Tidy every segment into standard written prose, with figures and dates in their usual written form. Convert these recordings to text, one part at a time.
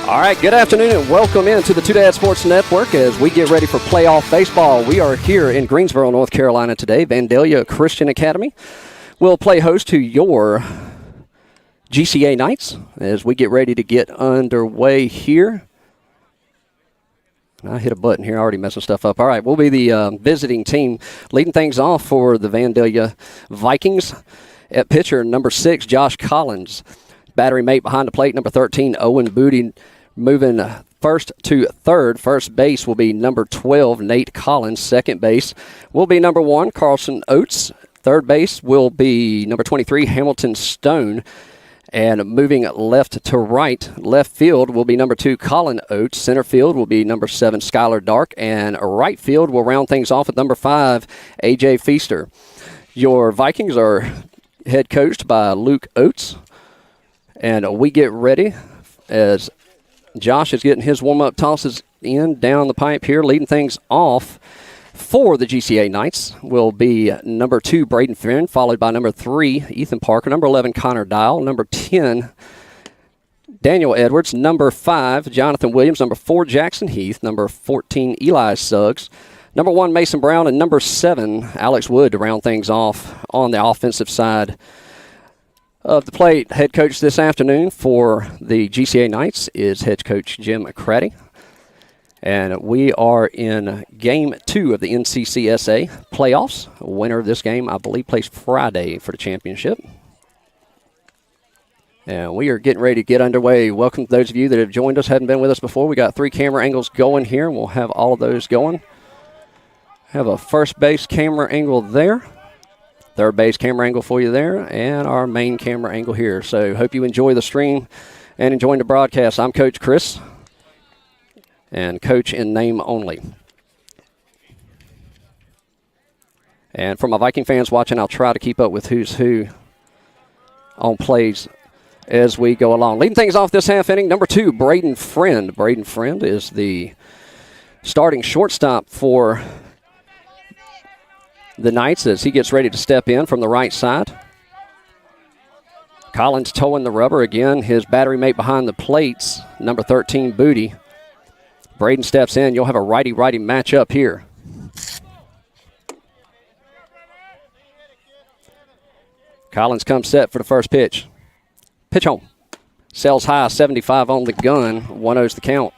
All right, good afternoon and welcome into the Two Dad Sports Network as we get ready for playoff baseball. We are here in Greensboro, North Carolina today. Vandalia Christian Academy will play host to your GCA Knights as we get ready to get underway here. I hit a button here, already messing stuff up. All right, we'll be the visiting team leading things off for the Vandalia Vikings. At pitcher, number 6, Josh Collins. Battery mate behind the plate, number 13, Owen Booty. Moving first to third. First base will be number 12, Nate Collins. Second base will be number 1, Carlson Oates. Third base will be number 23, Hamilton Stone. And moving left to right, left field will be number 2, Colin Oates. Center field will be number 7, Skylar Dark. And right field will round things off at number 5, A.J. Feaster. Your Vikings are head coached by Luke Oates. And we get ready as Josh is getting his warm-up tosses in down the pipe here. Leading things off for the GCA Knights will be number 2, Braden Friend, followed by number 3, Ethan Parker, number 11, Connor Dial, number 10, Daniel Edwards, number 5, Jonathan Williams, number 4, Jackson Heath, number 14, Eli Suggs, number 1, Mason Brown, and number 7, Alex Wood to round things off on the offensive side of the plate. Head coach this afternoon for the GCA Knights is head coach Jim Craddy. And we are in Game 2 of the NCCSA playoffs. Winner of this game, I believe, plays Friday for the championship. And we are getting ready to get underway. Welcome to those of you that have joined us, hadn't been with us before. We got 3 camera angles going here, and we'll have all of those going. Have a first base camera angle there. Third base camera angle for you there, and our main camera angle here. So hope you enjoy the stream and enjoying the broadcast. I'm Coach Chris, and coach in name only. And for my Viking fans watching, I'll try to keep up with who's who on plays as we go along. Leading things off this half inning, number 2, Braden Friend. Braden Friend is the starting shortstop for the Knights as he gets ready to step in from the right side. Collins towing the rubber again. His battery mate behind the plates, number 13, Booty. Braden steps in. You'll have a righty-righty matchup here. Collins comes set for the first pitch. Pitch home. Sails high, 75 on the gun. 1-0's the count.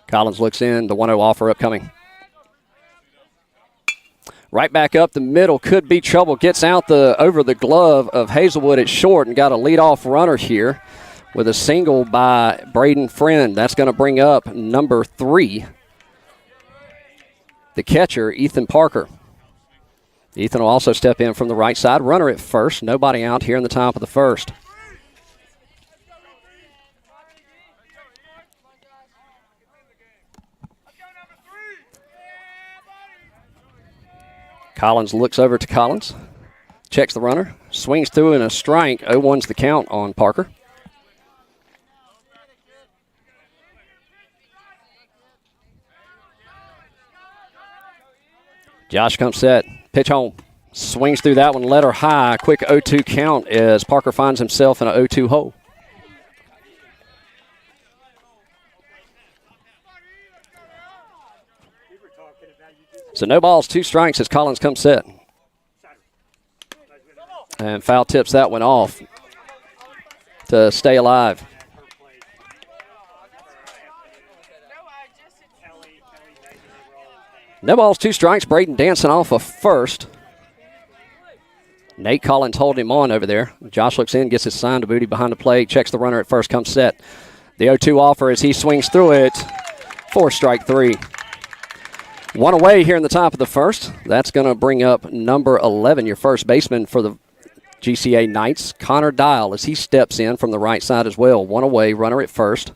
Collins looks in, the 1-0 offer upcoming. Right back up the middle, could be trouble. Gets out over the glove of Hazelwood at short and got a leadoff runner here with a single by Braden Friend. That's going to bring up number 3, the catcher, Ethan Parker. Ethan will also step in from the right side. Runner at first, nobody out here in the top of the first. Collins looks over to Collins, checks the runner, swings through in a strike. 0-1's the count on Parker. Josh comes set, pitch home, swings through that one, let her high. Quick 0-2 count as Parker finds himself in a 0-2 hole. So no balls, 2 strikes as Collins comes set. And foul tips that one off to stay alive. No balls, 2 strikes. Braden dancing off of first. Nate Collins holding him on over there. Josh looks in, gets his sign to Booty behind the plate, checks the runner at first, comes set. The 0-2 offer as he swings through it for strike 3. 1 away here in the top of the first. That's going to bring up number 11, your first baseman for the GCA Knights, Connor Dial, as he steps in from the right side as well. 1 away, runner at first.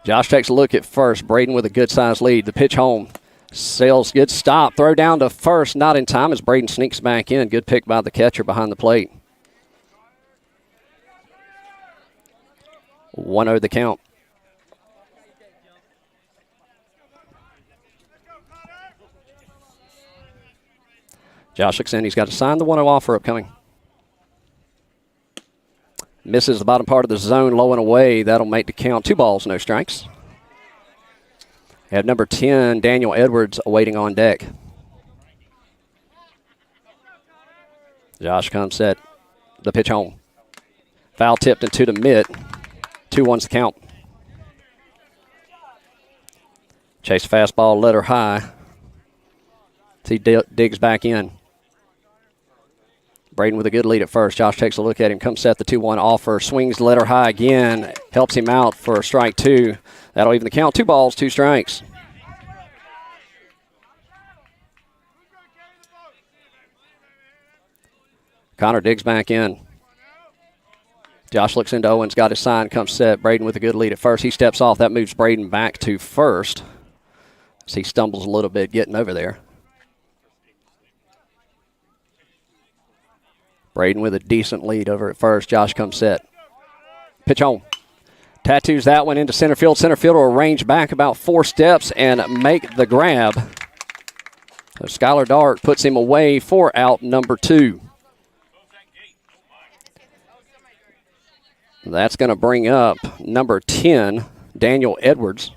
Josh takes a look at first. Braden with a good-sized lead. The pitch home. Sails, good stop. Throw down to first, not in time as Braden sneaks back in. Good pick by the catcher behind the plate. 1-0 the count. Josh looks in. He's got to sign the 1-0 offer upcoming. Misses the bottom part of the zone, low and away. That'll make the count 2 balls, no strikes. We have number 10, Daniel Edwards, awaiting on deck. Josh comes set. The pitch home. Foul tipped into the mid. 2-1's the count. Chase fastball, let her high. He digs back in. Braden with a good lead at first. Josh takes a look at him, comes set the 2-1 offer, swings let her high again, helps him out for strike 2. That'll even the count. 2 balls, 2 strikes. Connor digs back in. Josh looks into Owens, got his sign, comes set. Braden with a good lead at first. He steps off. That moves Braden back to first. As he stumbles a little bit getting over there. Braden with a decent lead over at first. Josh comes set. Pitch home. Tattoos that one into center field. Center fielder will range back about 4 steps and make the grab. So Skylar Dart puts him away for out number 2. That's going to bring up number 10, Daniel Edwards.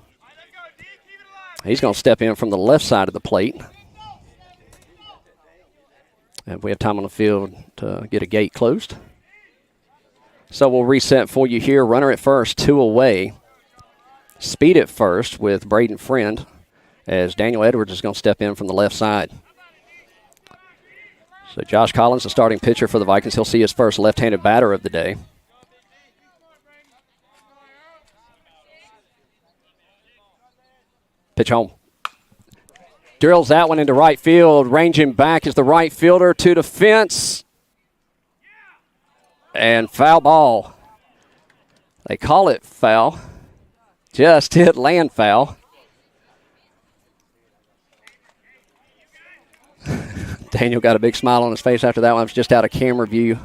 He's going to step in from the left side of the plate. And we have time on the field to get a gate closed. So we'll reset for you here. Runner at first, 2 away. Speed at first with Braden Friend as Daniel Edwards is going to step in from the left side. So Josh Collins, the starting pitcher for the Vikings. He'll see his first left-handed batter of the day. Pitch home. Drills that one into right field. Ranging back is the right fielder to the fence. And foul ball. They call it foul. Just hit land foul. Daniel got a big smile on his face after that one. It was just out of camera view.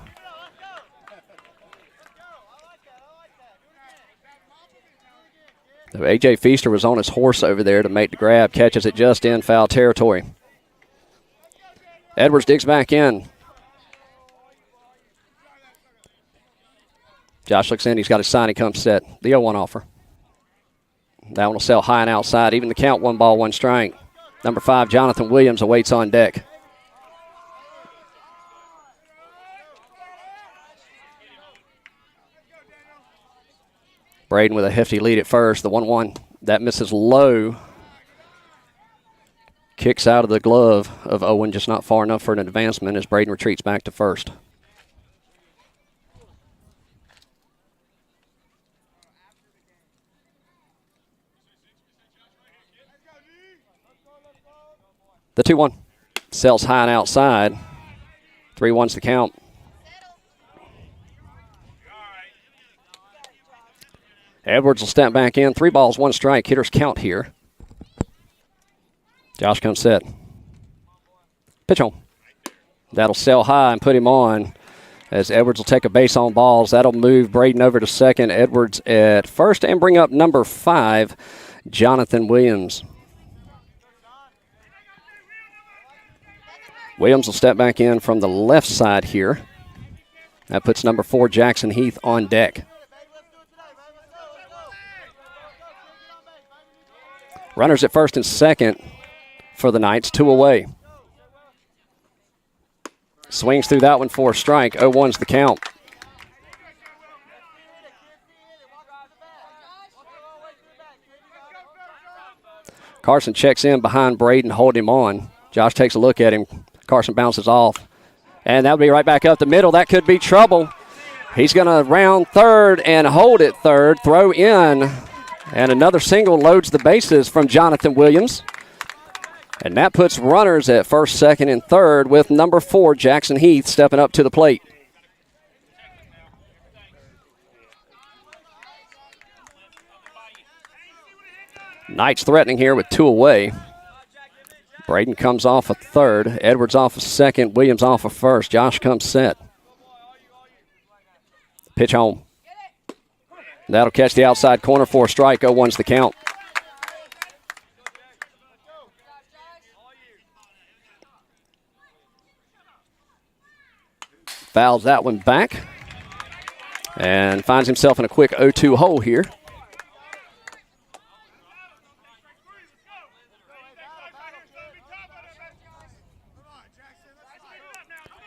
So A.J. Feaster was on his horse over there to make the grab. Catches it just in foul territory. Edwards digs back in. Josh looks in. He's got his sign. He comes set. The 0-1 offer. That one will sail high and outside. Even the count, 1 ball, 1 strike. Number 5, Jonathan Williams, awaits on deck. Braden with a hefty lead at first. The 1-1. That misses low. Kicks out of the glove of Owen, just not far enough for an advancement as Braden retreats back to first. The 2-1. Sails high and outside. 3-1's the count. Edwards will step back in. 3 balls, 1 strike. Hitters count here. Josh comes set. Pitch home. That'll sail high and put him on as Edwards will take a base on balls. That'll move Braden over to second. Edwards at first and bring up number 5, Jonathan Williams. Williams will step back in from the left side here. That puts number 4, Jackson Heath, on deck. Runners at first and second for the Knights, 2 away. Swings through that one for a strike. 0-1's the count. Carson checks in behind Braden, hold him on. Josh takes a look at him. Carson bounces off. And that'll be right back up the middle. That could be trouble. He's going to round third and hold it third. Throw in. And another single loads the bases from Jonathan Williams. And that puts runners at first, second, and third with number 4, Jackson Heath, stepping up to the plate. Knights threatening here with 2 away. Braden comes off a third. Edwards off a second. Williams off a first. Josh comes set. Pitch home. That'll catch the outside corner for a strike. 0-1's the count. Fouls that one back and finds himself in a quick 0-2 hole here.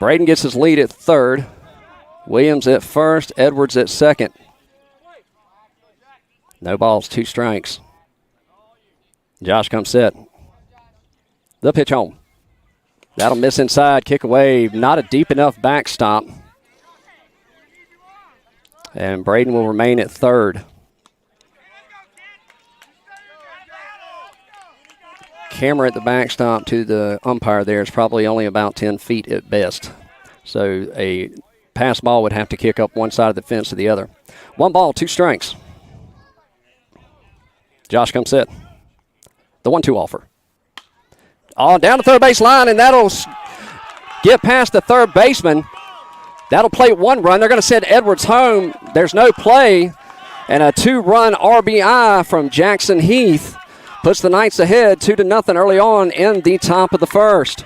Braden gets his lead at third. Williams at first, Edwards at second. No balls, 2 strikes. Josh comes set. The pitch home. That'll miss inside, kick away. Not a deep enough backstop. And Braden will remain at third. Camera at the backstop to the umpire there is probably only about 10 feet at best. So a pass ball would have to kick up one side of the fence to the other. 1 ball, 2 strikes. Josh comes set. The 1-2 offer. Oh, down the third base line, and that'll get past the third baseman. That'll plate 1 run. They're going to send Edwards home. There's no play, and a 2-run RBI from Jackson Heath puts the Knights ahead 2-0 early on in the top of the first.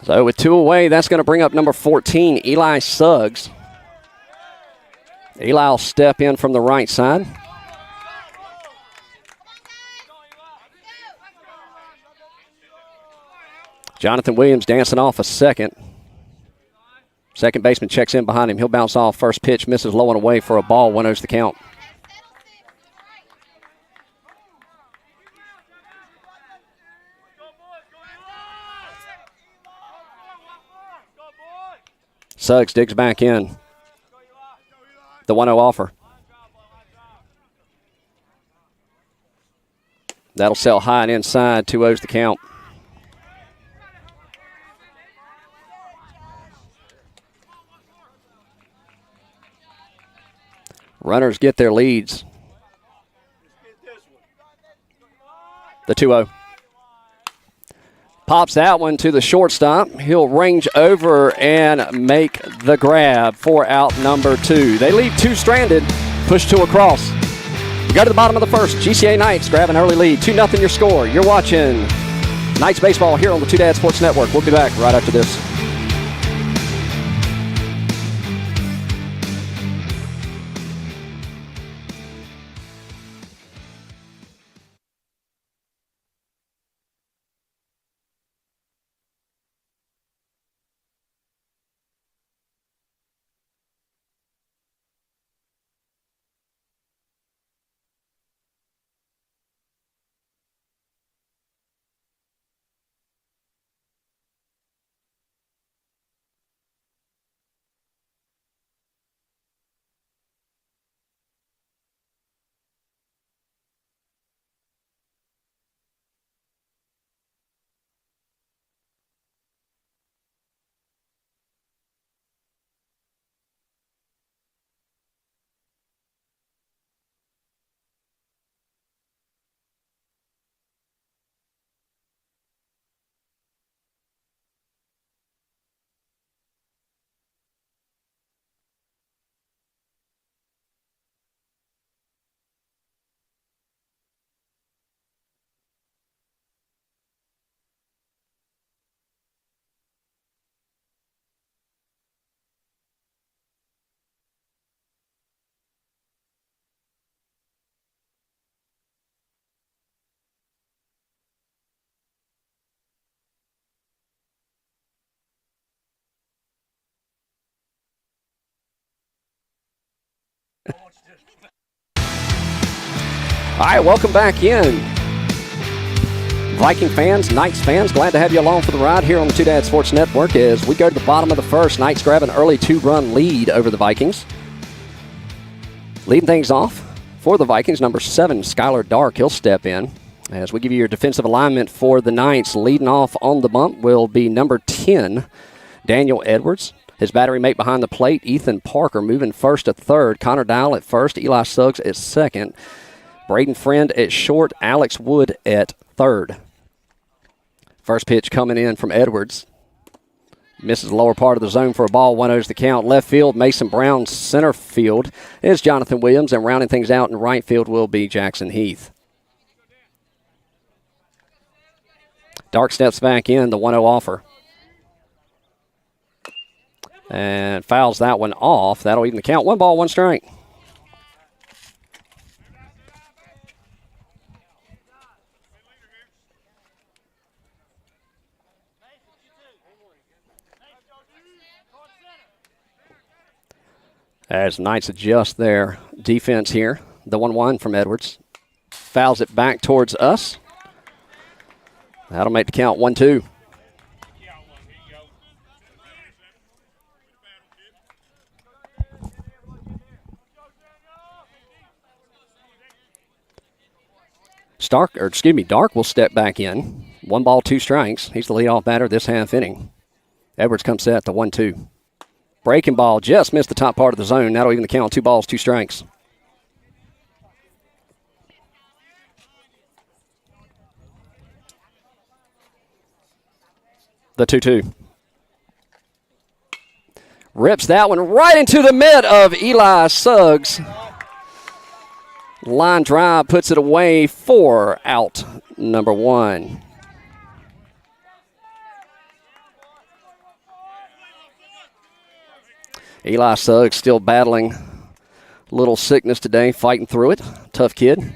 So with 2 away, that's going to bring up number 14, Eli Suggs. Eli will step in from the right side. Jonathan Williams dancing off a second. Second baseman checks in behind him. He'll bounce off. First pitch misses low and away for a ball. 1-0's the count. Suggs digs back in. The 1-0 offer. That'll sell high and inside. 2-0's the count. Runners get their leads. The 2-0. Pops that one to the shortstop. He'll range over and make the grab for out number 2. They leave 2 stranded, push 2 across. We go to the bottom of the first. GCA Knights grab an early lead. 2-0 your score. You're watching Knights baseball here on the Two Dad Sports Network. We'll be back right after this. All right, welcome back in. Viking fans, Knights fans, glad to have you along for the ride here on the Two Dad Sports Network as we go to the bottom of the first. Knights grab an early 2-run lead over the Vikings. Leading things off for the Vikings, number 7, Skylar Dark. He'll step in as we give you your defensive alignment for the Knights. Leading off on the bump will be number 10, Daniel Edwards. His battery mate behind the plate, Ethan Parker, moving first to third. Connor Dial at first, Eli Suggs at second. Braden Friend at short, Alex Wood at third. First pitch coming in from Edwards. Misses the lower part of the zone for a ball. 1-0's the count. Left field, Mason Brown. Center field is Jonathan Williams. And rounding things out in right field will be Jackson Heath. Dark steps back in, the 1-0 offer. And fouls that one off. That'll even the count. 1 ball, 1 strike. As Knights adjust their defense here. The 1-1 from Edwards. Fouls it back towards us. That'll make the count 1-2. Dark will step back in. 1 ball, 2 strikes. He's the leadoff batter this half inning. Edwards comes set to 1-2. Breaking ball just missed the top part of the zone. That'll even the count. 2 balls, 2 strikes. The 2-2. Rips that one right into the mitt of Eli Suggs. Line drive puts it away for out number 1. Eli Suggs still battling a little sickness today, fighting through it. Tough kid.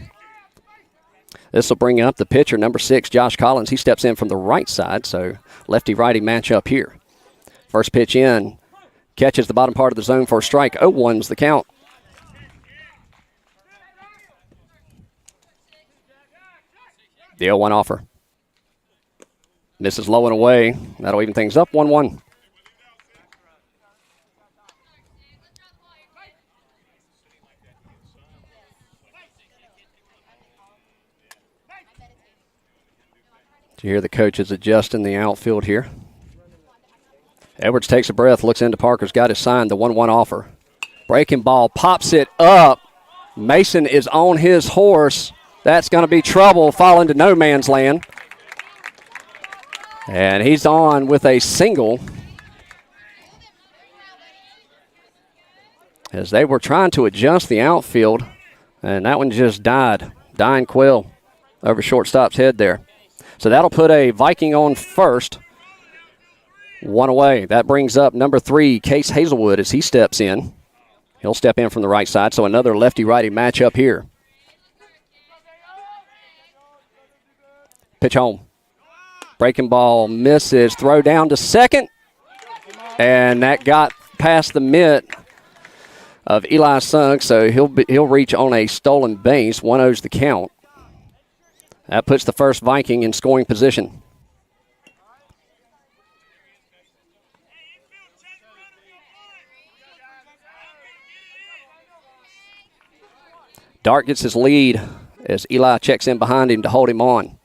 This will bring up the pitcher, number 6, Josh Collins. He steps in from the right side, so lefty-righty matchup here. First pitch in, catches the bottom part of the zone for a strike. 0-1's the count. The 0-1 offer. Misses low and away. That'll even things up. 1-1. You hear the coaches adjusting the outfield here. Edwards takes a breath, looks into Parker's, got his sign, the 1-1 offer. Breaking ball, pops it up. Mason is on his horse. That's going to be trouble, fall into no man's land. And he's on with a single. As they were trying to adjust the outfield, and that one just died. Dying quill over shortstop's head there. So that'll put a Viking on first. 1 away. That brings up number 3, Case Hazelwood, as he steps in. He'll step in from the right side, so another lefty-righty matchup here. Pitch home. Breaking ball misses. Throw down to second. And that got past the mitt of Eli Suggs, so he'll reach on a stolen base. 1-0's the count. That puts the first Viking in scoring position. Dark gets his lead as Eli checks in behind him to hold him on.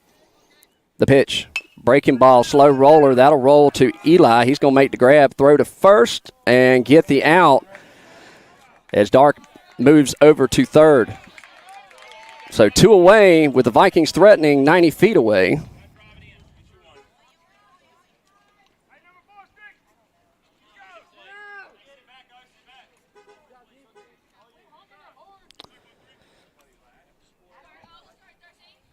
The pitch. Breaking ball, slow roller. That'll roll to Eli. He's going to make the grab, throw to first, and get the out as Dark moves over to third. So 2 away with the Vikings threatening 90 feet away.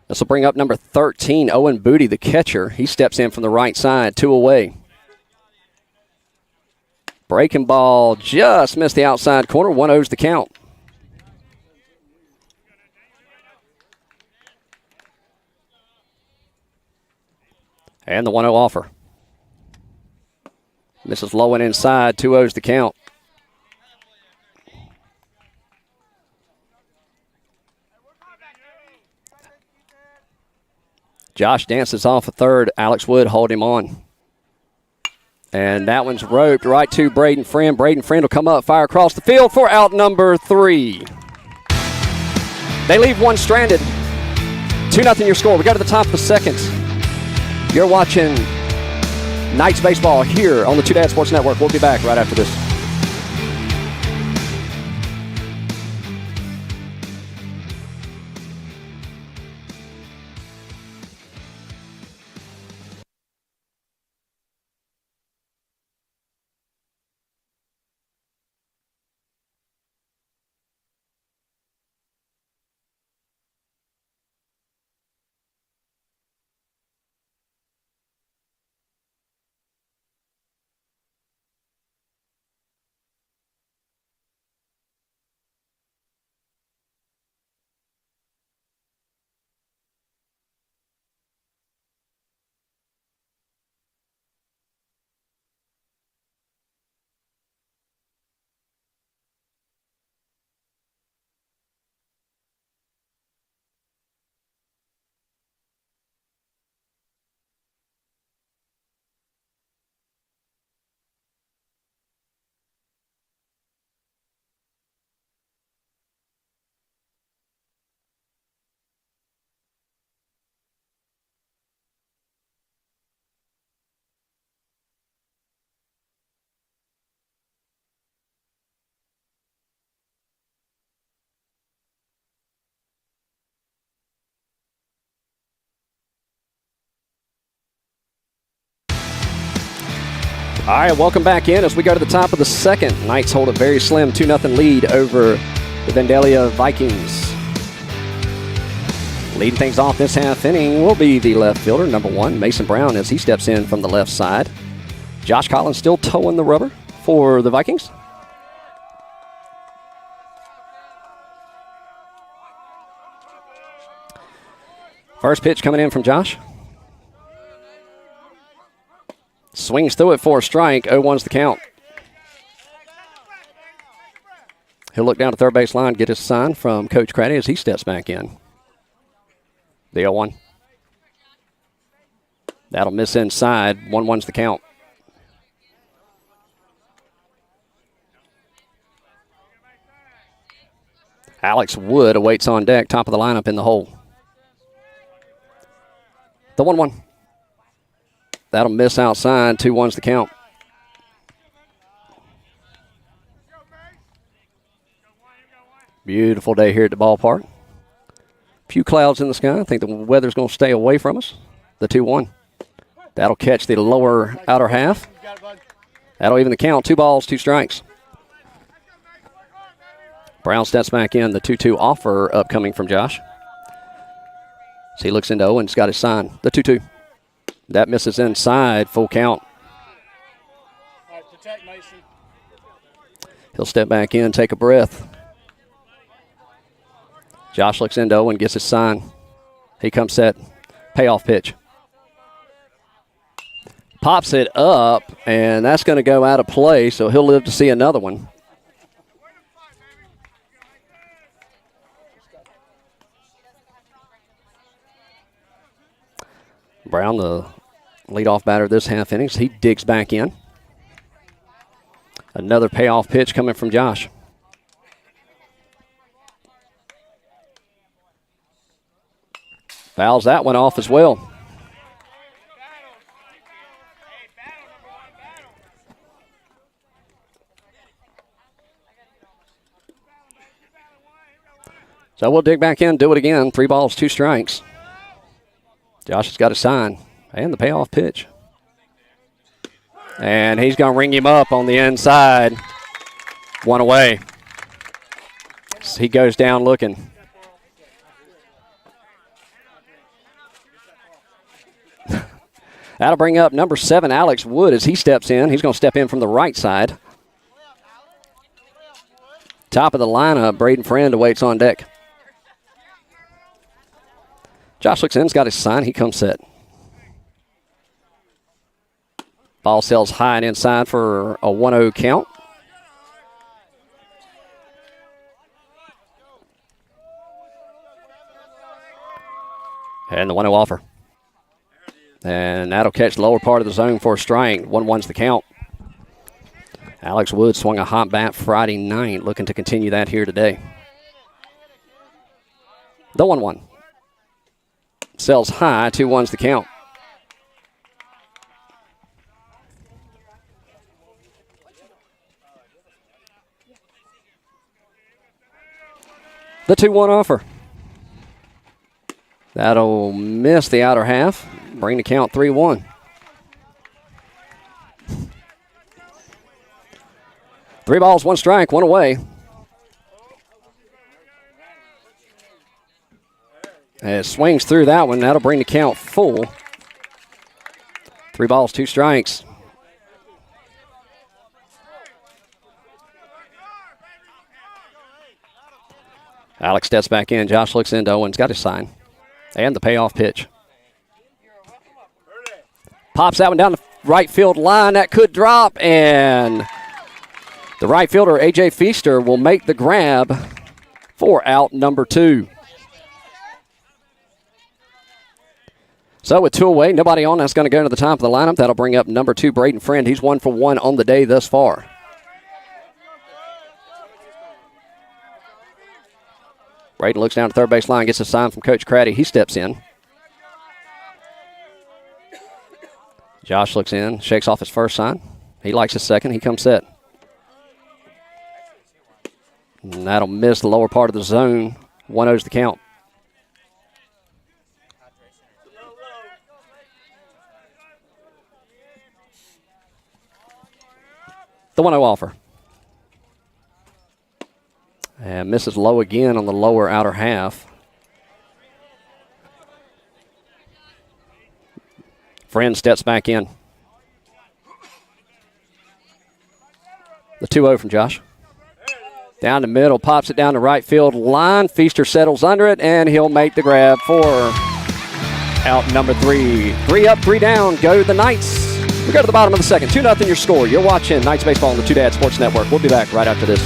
This will bring up number 13, Owen Booty, the catcher. He steps in from the right side, 2 away. Breaking ball just missed the outside corner. 1-0's the count. And the 1-0 offer. Misses low and inside. 2-0's the count. Josh dances off a third. Alex Wood hold him on. And that one's roped right to Braden Friend. Braden Friend will come up, fire across the field for out number 3. They leave one stranded. 2-0 your score. We go to the top of the second. You're watching Knights Baseball here on the Two Dad Sports Network. We'll be back right after this. All right, welcome back in as we go to the top of the second. Knights hold a very slim 2-0 lead over the Vandalia Vikings. Leading things off this half inning will be the left fielder, number 1, Mason Brown, as he steps in from the left side. Josh Collins still towing the rubber for the Vikings. First pitch coming in from Josh. Swings through it for a strike. 0-1's the count. He'll look down to third base line, get his sign from Coach Craddy as he steps back in. The 0-1. That'll miss inside. 1-1's the count. Alex Wood awaits on deck, top of the lineup in the hole. The 1-1. That'll miss outside. 2-1's the count. Beautiful day here at the ballpark. Few clouds in the sky. I think the weather's going to stay away from us. The 2-1. That'll catch the lower outer half. That'll even the count. 2 balls, 2 strikes. Brown steps back in. The 2-2 offer upcoming from Josh. So he looks into Owen's got his sign. The 2-2. That misses inside. Full count. All right, protect Mason. He'll step back in, take a breath. Josh looks into Owen, gets his sign. He comes set. Payoff pitch. Pops it up, and that's going to go out of play, so he'll live to see another one. Brown, the leadoff batter this half innings, he digs back in. Another payoff pitch coming from Josh. Fouls that one off as well. So we'll dig back in, do it again. 3 balls, 2 strikes. Josh has got a sign and the payoff pitch. And he's going to ring him up on the inside. 1 away. He goes down looking. That'll bring up number 7, Alex Wood, as he steps in. He's going to step in from the right side. Top of the lineup, Braden Friend awaits on deck. Josh looks in, he's got his sign. He comes set. Ball sails high and inside for a 1-0 count. And the 1-0 offer. And that'll catch the lower part of the zone for a strike. 1-1's the count. Alex Wood swung a hot bat Friday night, looking to continue that here today. The 1-1. Sells high, 2-1's the count. The 2-1 offer. That'll miss the outer half. Bring the count 3-1. Three balls, 1 strike, 1 away. And it swings through that one. That'll bring the count full. 3 balls, 2 strikes. Alex steps back in. Josh looks into Owen's got his sign. And the payoff pitch. Pops that one down the right field line. That could drop. And the right fielder, A.J. Feaster, will make the grab for out number 2. So with 2 away, nobody on, that's going to go to the top of the lineup. That'll bring up number 2, Braden Friend. He's 1 for 1 on the day thus far. Braden looks down to third base line, gets a sign from Coach Craddy. He steps in. Josh looks in, shakes off his first sign. He likes his second. He comes set. And that'll miss the lower part of the zone. 1-0's the count. The 1-0 offer. And misses low again on the lower outer half. Friend steps back in. The 2-0 from Josh. Down the middle, pops it down the right field line. Feaster settles under it, and he'll make the grab for out number 3. 3 up, 3 down. Go the Knights. We go to the bottom of the second. 2-0 your score. You're watching Knights Baseball on the Two Dad Sports Network. We'll be back right after this.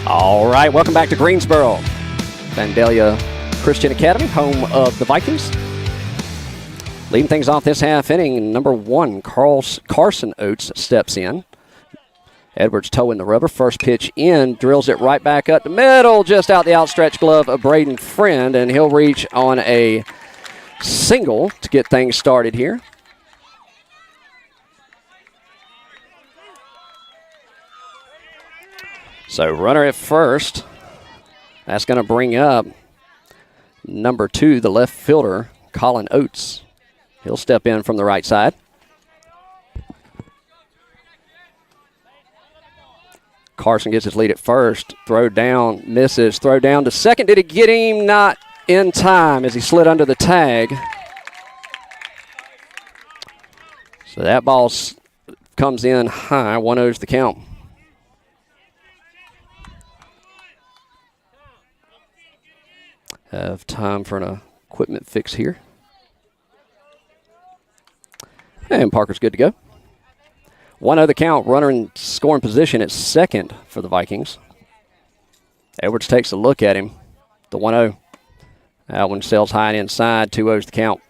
All right, welcome back to Greensboro. Vandalia Christian Academy, home of the Vikings. Leading things off this half inning, number 1, Carson Oates steps in. Edwards toeing the rubber. First pitch in, drills it right back up the middle, just out the outstretched glove of Braden Friend, and he'll reach on a single to get things started here. So runner at first. That's going to bring up number 2, the left fielder, Colin Oates. He'll step in from the right side. Carson gets his lead at first. Throw down, misses. Throw down to second. Did he get him? Not in time as he slid under the tag. So that ball comes in high. 1-0's the count. Have time for an equipment fix here. And Parker's good to go. 1-0 the count. Runner in scoring position at second for the Vikings. Edwards takes a look at him. The 1-0. That one sails high and inside. 2-0's the count.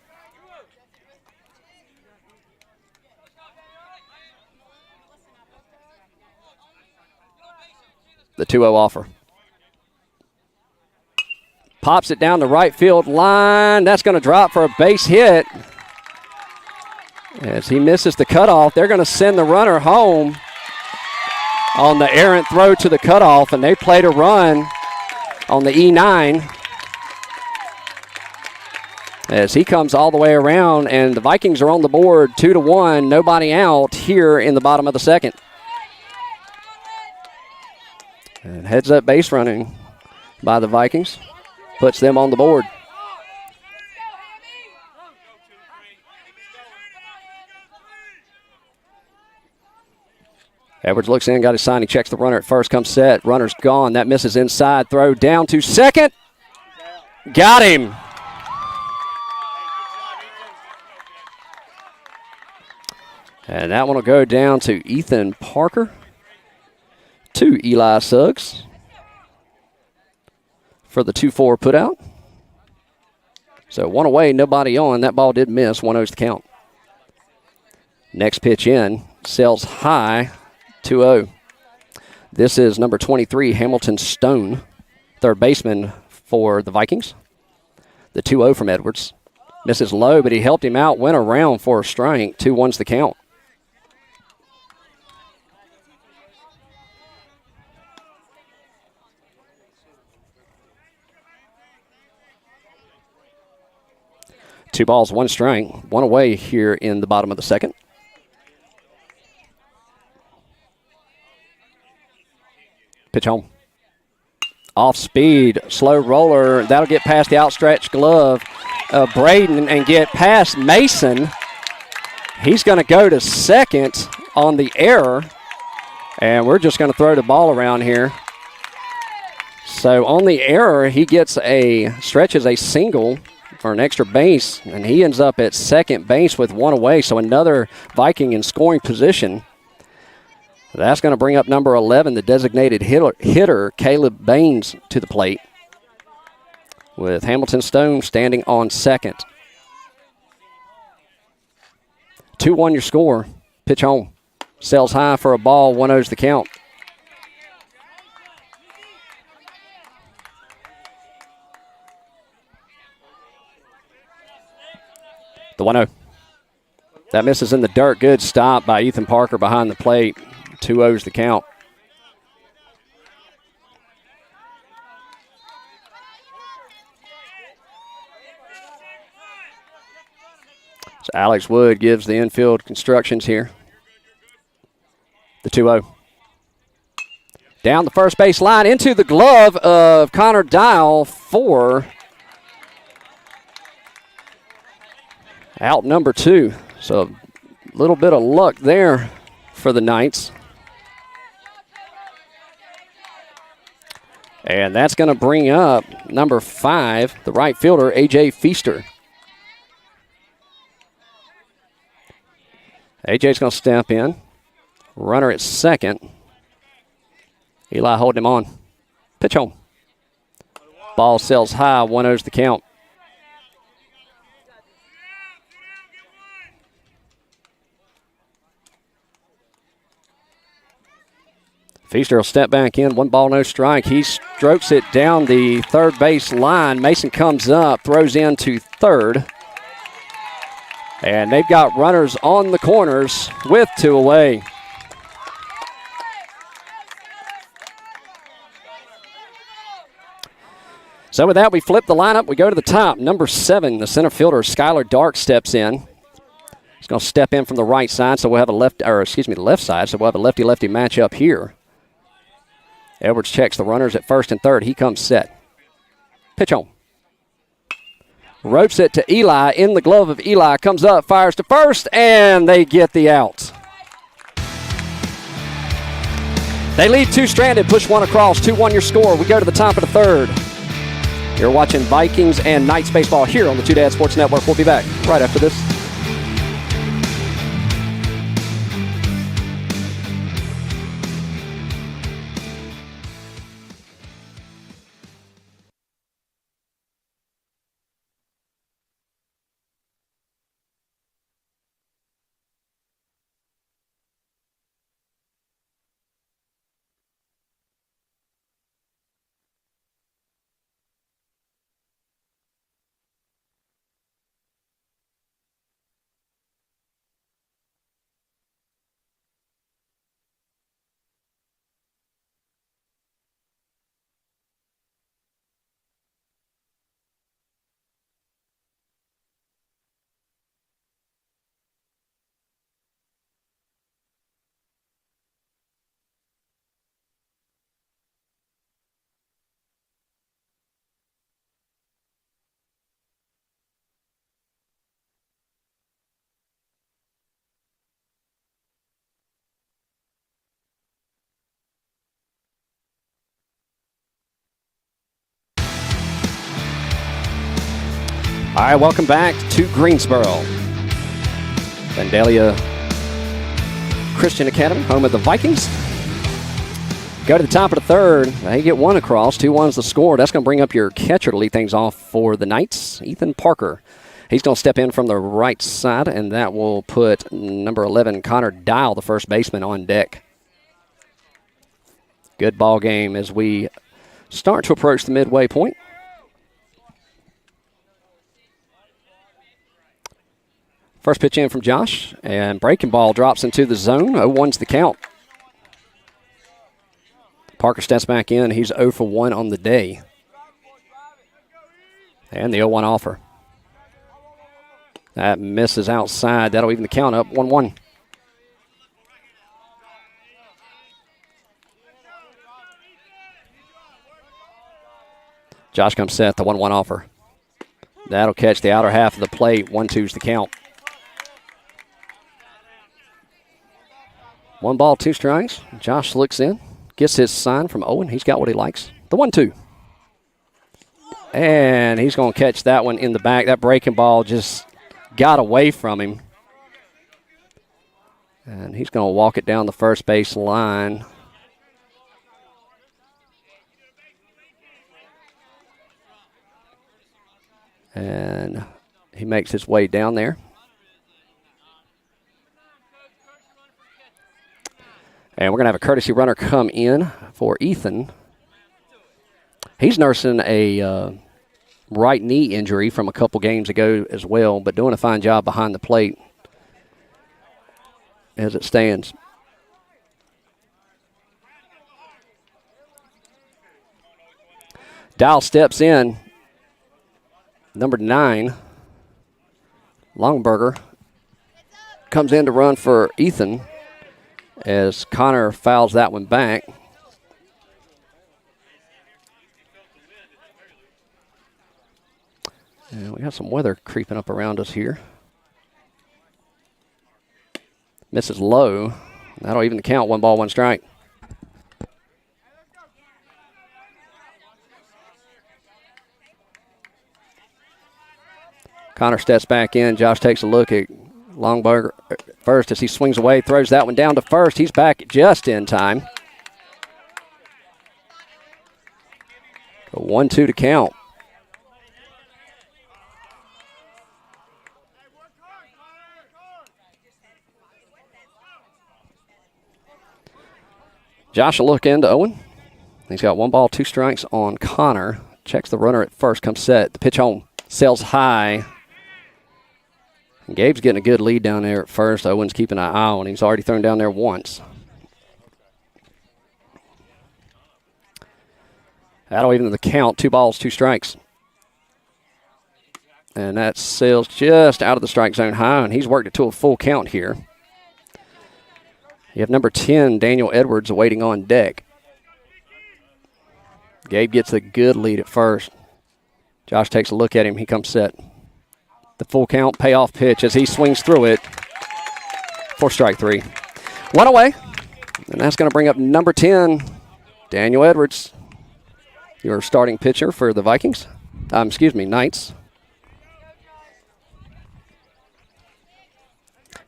The 2-0 offer. Pops it down the right field line. That's going to drop for a base hit. As he misses the cutoff, they're going to send the runner home on the errant throw to the cutoff, and they played a run on the E9 as he comes all the way around, and the Vikings are on the board 2-1, nobody out here in the bottom of the second. And heads up base running by the Vikings. Puts them on the board. Edwards looks in, got his sign. He checks the runner at first, comes set. Runner's gone. That misses inside. Throw down to second. Got him. And that one will go down to Ethan Parker. To Eli Suggs for the 2-4 put out. So 1 away, nobody on. That ball did miss. 1-0's the count. Next pitch in, sails high, 2-0. This is number 23, Hamilton Stone, third baseman for the Vikings. The 2-0 from Edwards. Misses low, but he helped him out, went around for a strike. 2-1's the count. 2 balls, 1 strike, 1 away here in the bottom of the second. Pitch home. Off speed, slow roller. That'll get past the outstretched glove of Braden and get past Mason. He's going to go to second on the error, and we're just going to throw the ball around here. So on the error, he stretches a single for an extra base, and he ends up at second base with 1 away. So another Viking in scoring position. That's going to bring up number 11, the designated hitter, Caleb Baines, to the plate, with Hamilton Stone standing on second. 2-1 your score. Pitch home. Sails high for a ball. 1-0's the count. The 1-0. That misses in the dirt. Good stop by Ethan Parker behind the plate. 2-0's the count. So Alex Wood gives the infield constructions here. The 2-0. Down the first base line into the glove of Connor Dial for out number 2. So a little bit of luck there for the Knights. And that's going to bring up number 5, the right fielder, A.J. Feaster. A.J.'s going to step in. Runner at second. Eli holding him on. Pitch home. Ball sails high. 1-0's the count. Feaster will step back in. 1 ball, no strike. He strokes it down the third base line. Mason comes up, throws in to third. And they've got runners on the corners with 2 away. So with that, we flip the lineup. We go to the top. Number 7, the center fielder, Skylar Dark, steps in. He's going to step in from the right side, so we'll have the left side, so we'll have a lefty-lefty matchup here. Edwards checks the runners at first and third. He comes set. Pitch home. Ropes it to Eli. In the glove of Eli. Comes up, fires to first, and they get the out. They lead 2 stranded, push 1 across. 2-1 your score. We go to the top of the third. You're watching Vikings and Knights baseball here on the Two Dad Sports Network. We'll be back right after this. All right, welcome back to Greensboro. Vandalia Christian Academy, home of the Vikings. Go to the top of the third. They get 1 across. 2-1's the score. That's going to bring up your catcher to lead things off for the Knights, Ethan Parker. He's going to step in from the right side, and that will put number 11, Connor Dial, the first baseman, on deck. Good ball game as we start to approach the midway point. First pitch in from Josh, and breaking ball drops into the zone. 0-1's the count. Parker steps back in. He's 0 for 1 on the day. And the 0-1 offer. That misses outside. That'll even the count up 1-1. Josh comes set, the 1-1 offer. That'll catch the outer half of the plate. 1-2's the count. 1 ball, 2 strikes. Josh looks in, gets his sign from Owen. He's got what he likes. The 1-2. And he's going to catch that one in the back. That breaking ball just got away from him. And he's going to walk it down the first base line. And he makes his way down there. And we're going to have a courtesy runner come in for Ethan. He's nursing a right knee injury from a couple games ago as well, but doing a fine job behind the plate as it stands. Dial steps in. Number 9, Longberger, comes in to run for Ethan as Connor fouls that one back. And we got some weather creeping up around us here. Misses low. That'll even the count. 1 ball, 1 strike. Connor steps back in. Josh takes a look at Longberger first as he swings away, throws that one down to first. He's back just in time. A 1-2 to count. Josh will look into Owen. He's got 1 ball, 2 strikes on Connor. Checks the runner at first, comes set. The pitch home. Sails high. And Gabe's getting a good lead down there at first. Owen's keeping an eye on him. He's already thrown down there once. That'll even the count. 2 balls, 2 strikes. And that sails just out of the strike zone high, and he's worked it to a full count here. You have number 10, Daniel Edwards, waiting on deck. Gabe gets a good lead at first. Josh takes a look at him. He comes set. The full count payoff pitch as he swings through it for strike 3. 1 away, and that's going to bring up number 10, Daniel Edwards, your starting pitcher for the Vikings. Knights.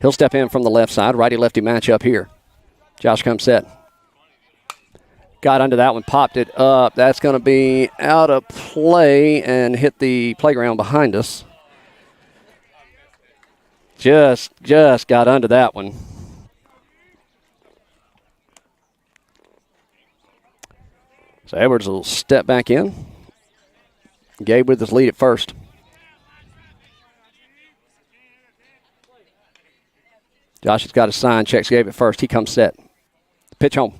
He'll step in from the left side. Righty-lefty matchup here. Josh comes set. Got under that one, popped it up. That's going to be out of play and hit the playground behind us. Just got under that one. So Edwards will step back in. Gabe with his lead at first. Josh has got his sign, checks Gabe at first. He comes set. Pitch home.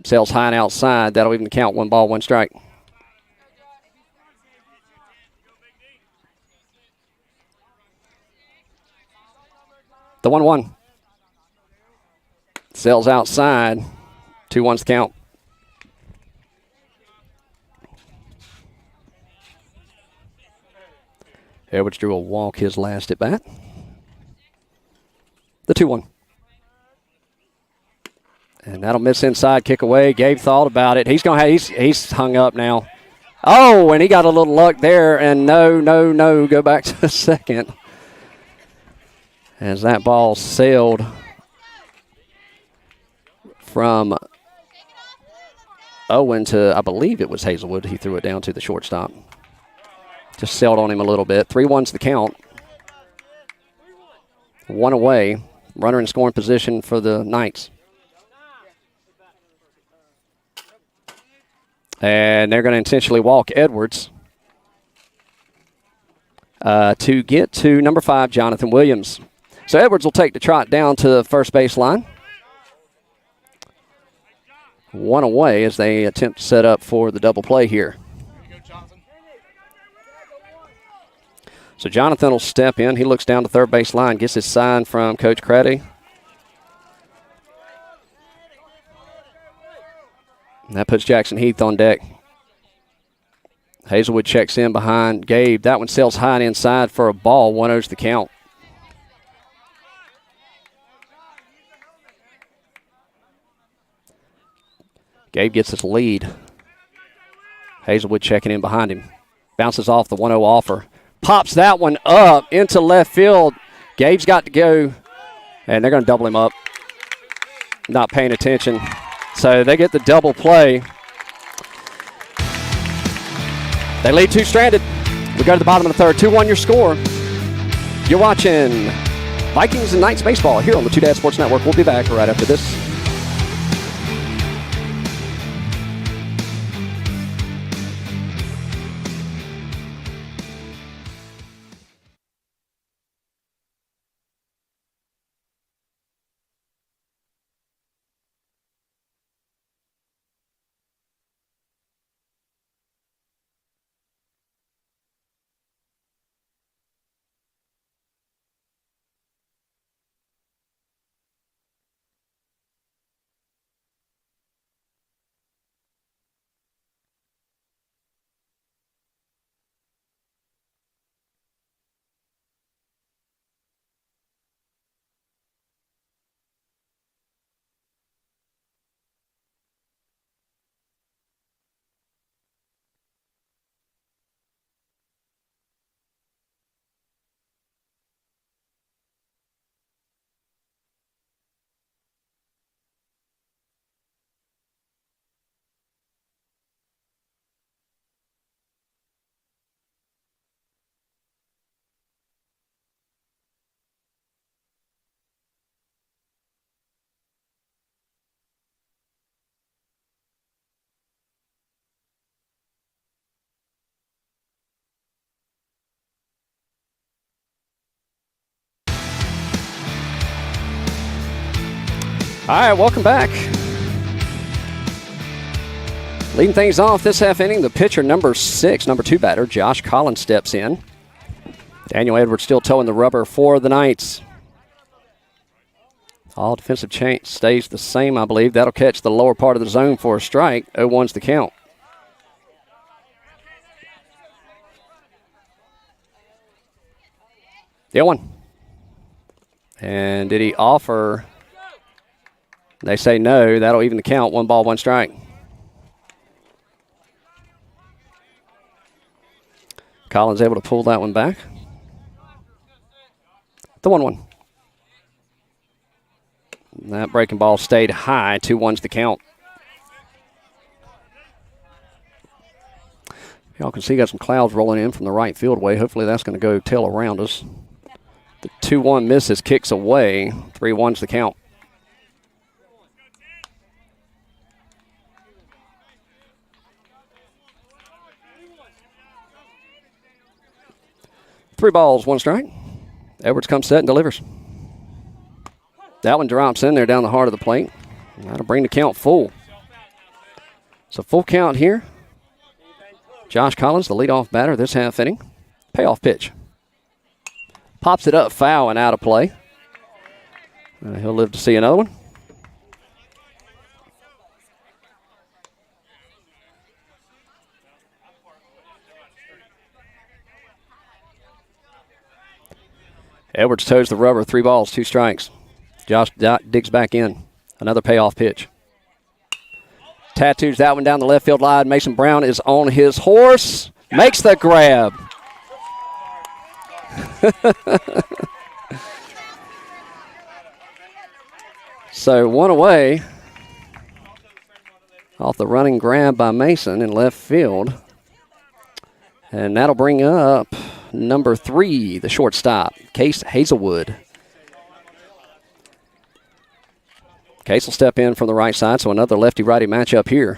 Sails high and outside. That'll even count. 1 ball, 1 strike. The 1-1. Sails outside. 2-1's the count. Edwards drew a walk his last at bat. The 2-1. And that'll miss inside, kick away. Gabe thought about it. He's hung up now. Oh, and he got a little luck there, and no, go back to second. As that ball sailed from Owen to, I believe it was Hazelwood. He threw it down to the shortstop. Just sailed on him a little bit. 3-1's the count. 1 away. Runner in scoring position for the Knights. And they're going to intentionally walk Edwards to get to number 5, Jonathan Williams. So Edwards will take the trot down to the first base line. 1 away as they attempt to set up for the double play here. So Jonathan will step in. He looks down the third base line, gets his sign from Coach Craddy. And that puts Jackson Heath on deck. Hazelwood checks in behind Gabe. That one sails high and inside for a ball. 1-0's the count. Gabe gets his lead. Hazelwood checking in behind him. Bounces off the 1-0 offer. Pops that one up into left field. Gabe's got to go, and they're going to double him up. Not paying attention. So they get the double play. They lead two-stranded. We go to the bottom of the third. 2-1 your score. You're watching Vikings and Knights baseball here on the Two Dad Sports Network. We'll be back right after this. All right, welcome back. Leading things off this half inning, the pitcher number 6, number 2 batter, Josh Collins steps in. Daniel Edwards still towing the rubber for the Knights. All defensive change stays the same, I believe. That'll catch the lower part of the zone for a strike. 0-1's the count. The 0-1. And did he offer? They say no. That'll even the count. 1 ball, 1 strike. Collins able to pull that one back. The 1-1. That breaking ball stayed high. 2-1's the count. Y'all can see got some clouds rolling in from the right field way. Hopefully that's going to go tail around us. The 2-1 misses, kicks away. 3-1's the count. Three balls, 1 strike. Edwards comes set and delivers. That one drops in there down the heart of the plate. That'll bring the count full. So full count here. Josh Collins, the leadoff batter this half inning. Payoff pitch. Pops it up, foul and out of play. He'll live to see another one. Edwards toes the rubber, 3 balls, 2 strikes. Josh digs back in. Another payoff pitch. Tattoos that one down the left field line. Mason Brown is on his horse. Makes the grab. So 1 away off the running grab by Mason in left field. And that'll bring up number 3, the shortstop, Case Hazelwood. Case will step in from the right side, so another lefty-righty matchup here.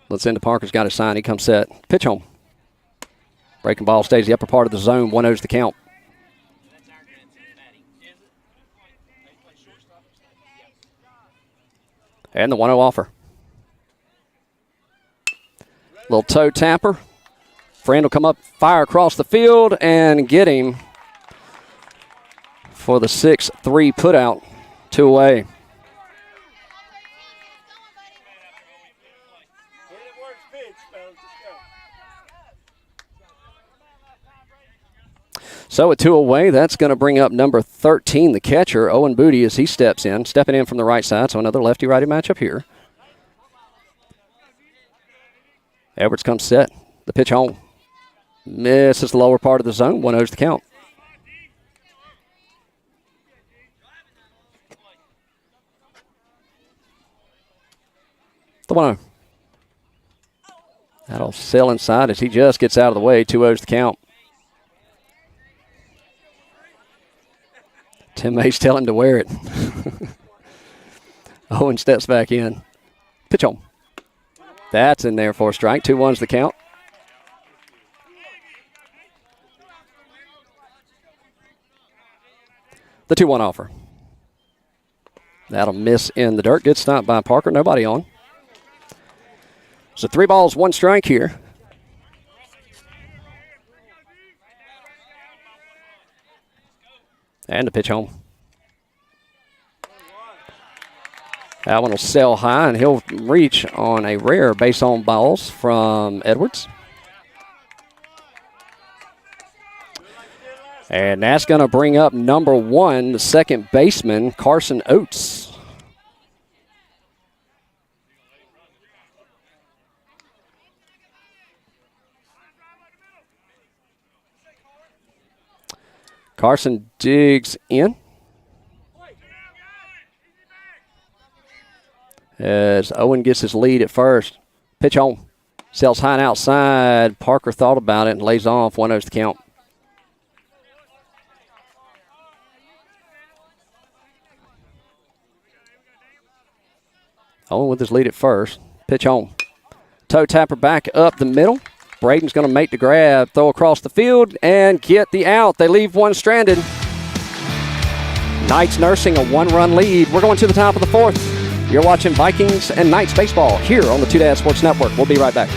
Let's end the Parker's got his sign. He comes set. Pitch home. Breaking ball stays the upper part of the zone. 1-0's the count. And the 1-0 offer. Little toe tapper. Friend will come up, fire across the field, and get him for the 6-3 putout. 2 away. So at 2 away, that's going to bring up number 13, the catcher, Owen Booty, as he steps in. Stepping in from the right side, so another lefty-righty matchup here. Edwards comes set. The pitch home. Misses the lower part of the zone. 1-0's the count. The 1-0. That'll sail inside as he just gets out of the way. 2-0's the count. Teammates tell him to wear it. Owen steps back in. Pitch home. That's in there for a strike. 2-1's the count. The 2-1 offer. That'll miss in the dirt. Good stop by Parker. Nobody on. So 3 balls, 1 strike here. And the pitch home. That one will sail high, and he'll reach on a rare base on balls from Edwards. And that's going to bring up number 1, the second baseman, Carson Oates. Carson digs in as Owen gets his lead at first. Pitch home. Sails high and outside. Parker thought about it and lays off. 1-0's the count. Owen with his lead at first. Pitch home. Toe tapper back up the middle. Braden's going to make the grab, throw across the field, and get the out. They leave one stranded. Knights nursing a 1-run lead. We're going to the top of the 4th. You're watching Vikings and Knights baseball here on the Two Dad Sports Network. We'll be right back.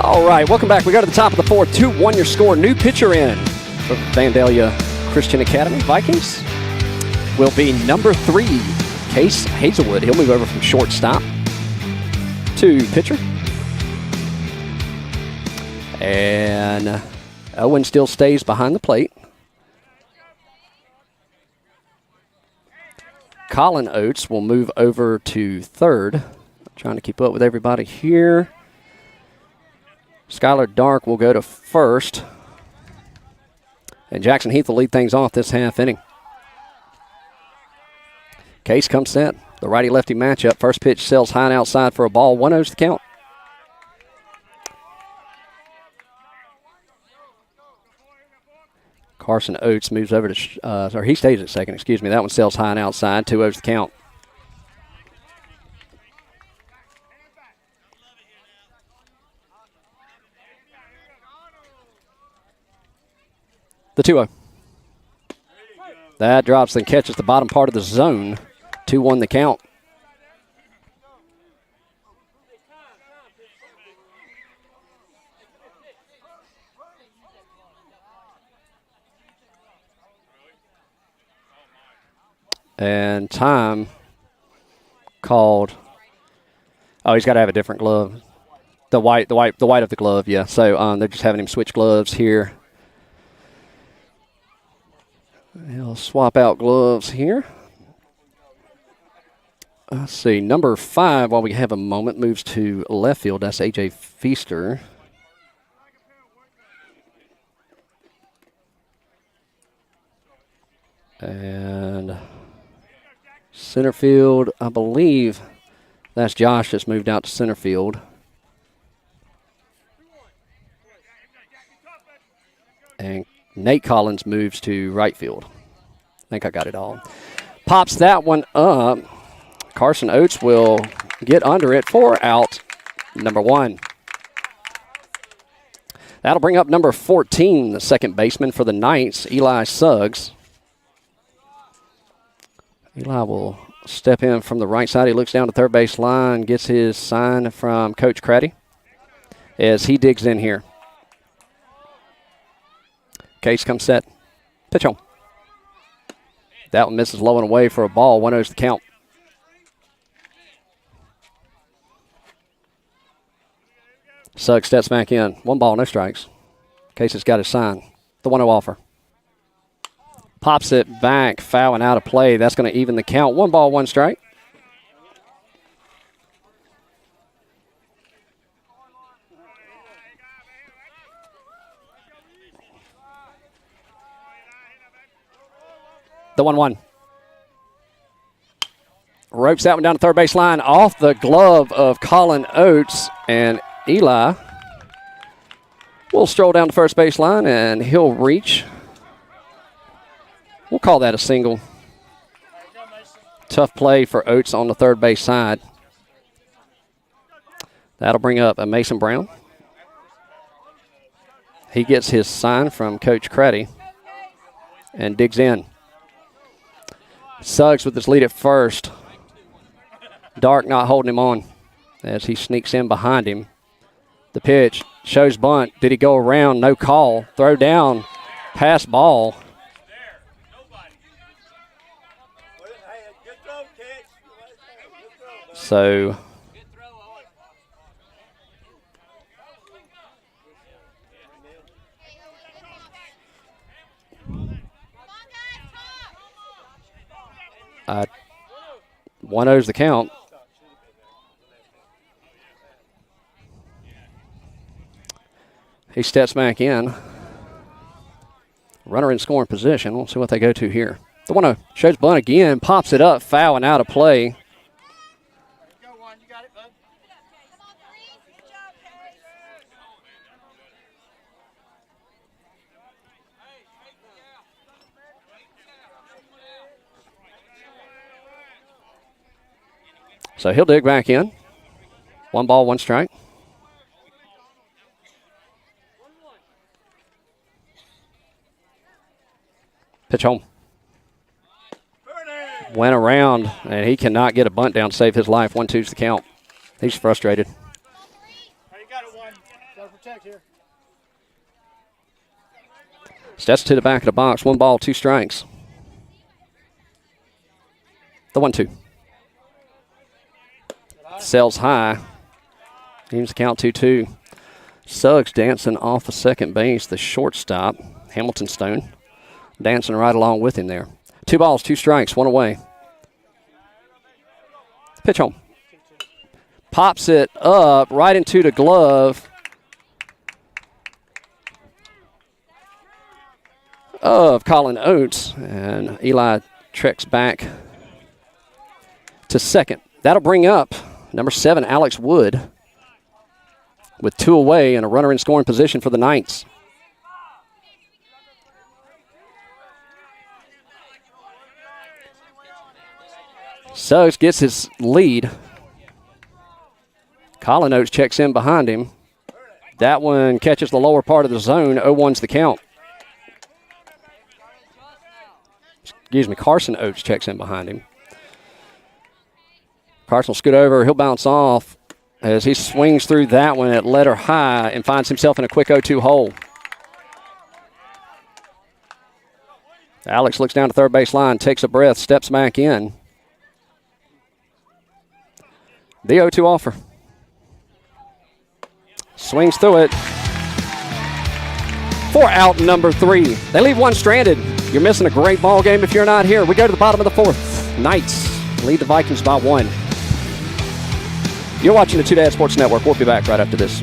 All right, welcome back. We got to the top of the 4th. 2-1 your score. New pitcher in for Vandalia Christian Academy. Vikings will be number 3, Case Hazelwood. He'll move over from shortstop to pitcher. And Owen still stays behind the plate. Colin Oates will move over to 3rd. Trying to keep up with everybody here. Skylar Dark will go to 1st. And Jackson Heath will lead things off this half inning. Case comes set. The righty-lefty matchup. First pitch sails high and outside for a ball. 1-0's the count. Carson Oates moves over to, or he stays at second, excuse me. That one sails high and outside. 2-0's the count. The 2-0. That drops and catches the bottom part of the zone. 2-1 the count. And time called. Oh, he's got to have a different glove. The white of the glove, yeah. So they're just having him switch gloves here. He'll swap out gloves here. Let's see. Number 5, while we have a moment, moves to left field. That's A.J. Feaster. And center field, I believe that's Josh that's moved out to center field. And Nate Collins moves to right field. I think I got it all. Pops that one up. Carson Oates will get under it for out number 1. That'll bring up number 14, the second baseman for the Knights, Eli Suggs. Eli will step in from the right side. He looks down the third base line, gets his sign from Coach Craddy as he digs in here. Case comes set. Pitch on. That one misses low and away for a ball. 1-0's the count. Suggs steps back in. 1 ball, no strikes. Case has got his sign. The 1-0 offer. Pops it back, foul and out of play. That's going to even the count. 1 ball, 1 strike. The 1-1. Ropes that one down the third base line off the glove of Colin Oates, and Eli will stroll down the first base line and he'll reach. We'll call that a single. Tough play for Oates on the third base side. That'll bring up a Mason Brown. He gets his sign from Coach Craddy and digs in. Suggs with his lead at first. Dark not holding him on as he sneaks in behind him. The pitch shows bunt. Did he go around? No call. Throw down. Pass ball. So uh, 1-0's the count. He steps back in. Runner in scoring position. We'll see what they go to here. The 1-0 shows bunt again, pops it up, foul and out of play. So he'll dig back in. 1 ball, 1 strike. Pitch home. Went around, and he cannot get a bunt down to save his life. 1-2's the count. He's frustrated. Steps to the back of the box. 1 ball, 2 strikes. The 1-2. Sails high. Teams the count 2-2. Suggs dancing off of second base. The shortstop, Hamilton Stone, dancing right along with him there. 2 balls, 2 strikes, 1 away. Pitch home. Pops it up right into the glove of Colin Oates. And Eli treks back to second. That'll bring up number 7, Alex Wood, with 2 away and a runner in scoring position for the Knights. Suggs gets his lead. Colin Oates checks in behind him. That one catches the lower part of the zone. 0-1's the count. Excuse me, Carson Oates checks in behind him. Carson will scoot over. He'll bounce off as he swings through that one at letter high and finds himself in a quick 0-2 hole. Alex looks down to third base line, takes a breath, steps back in. The 0-2 offer. Swings through it. For out number 3. They leave one stranded. You're missing a great ball game if you're not here. We go to the bottom of the 4th. Knights lead the Vikings by 1. You're watching the Two Dad Sports Network. We'll be back right after this.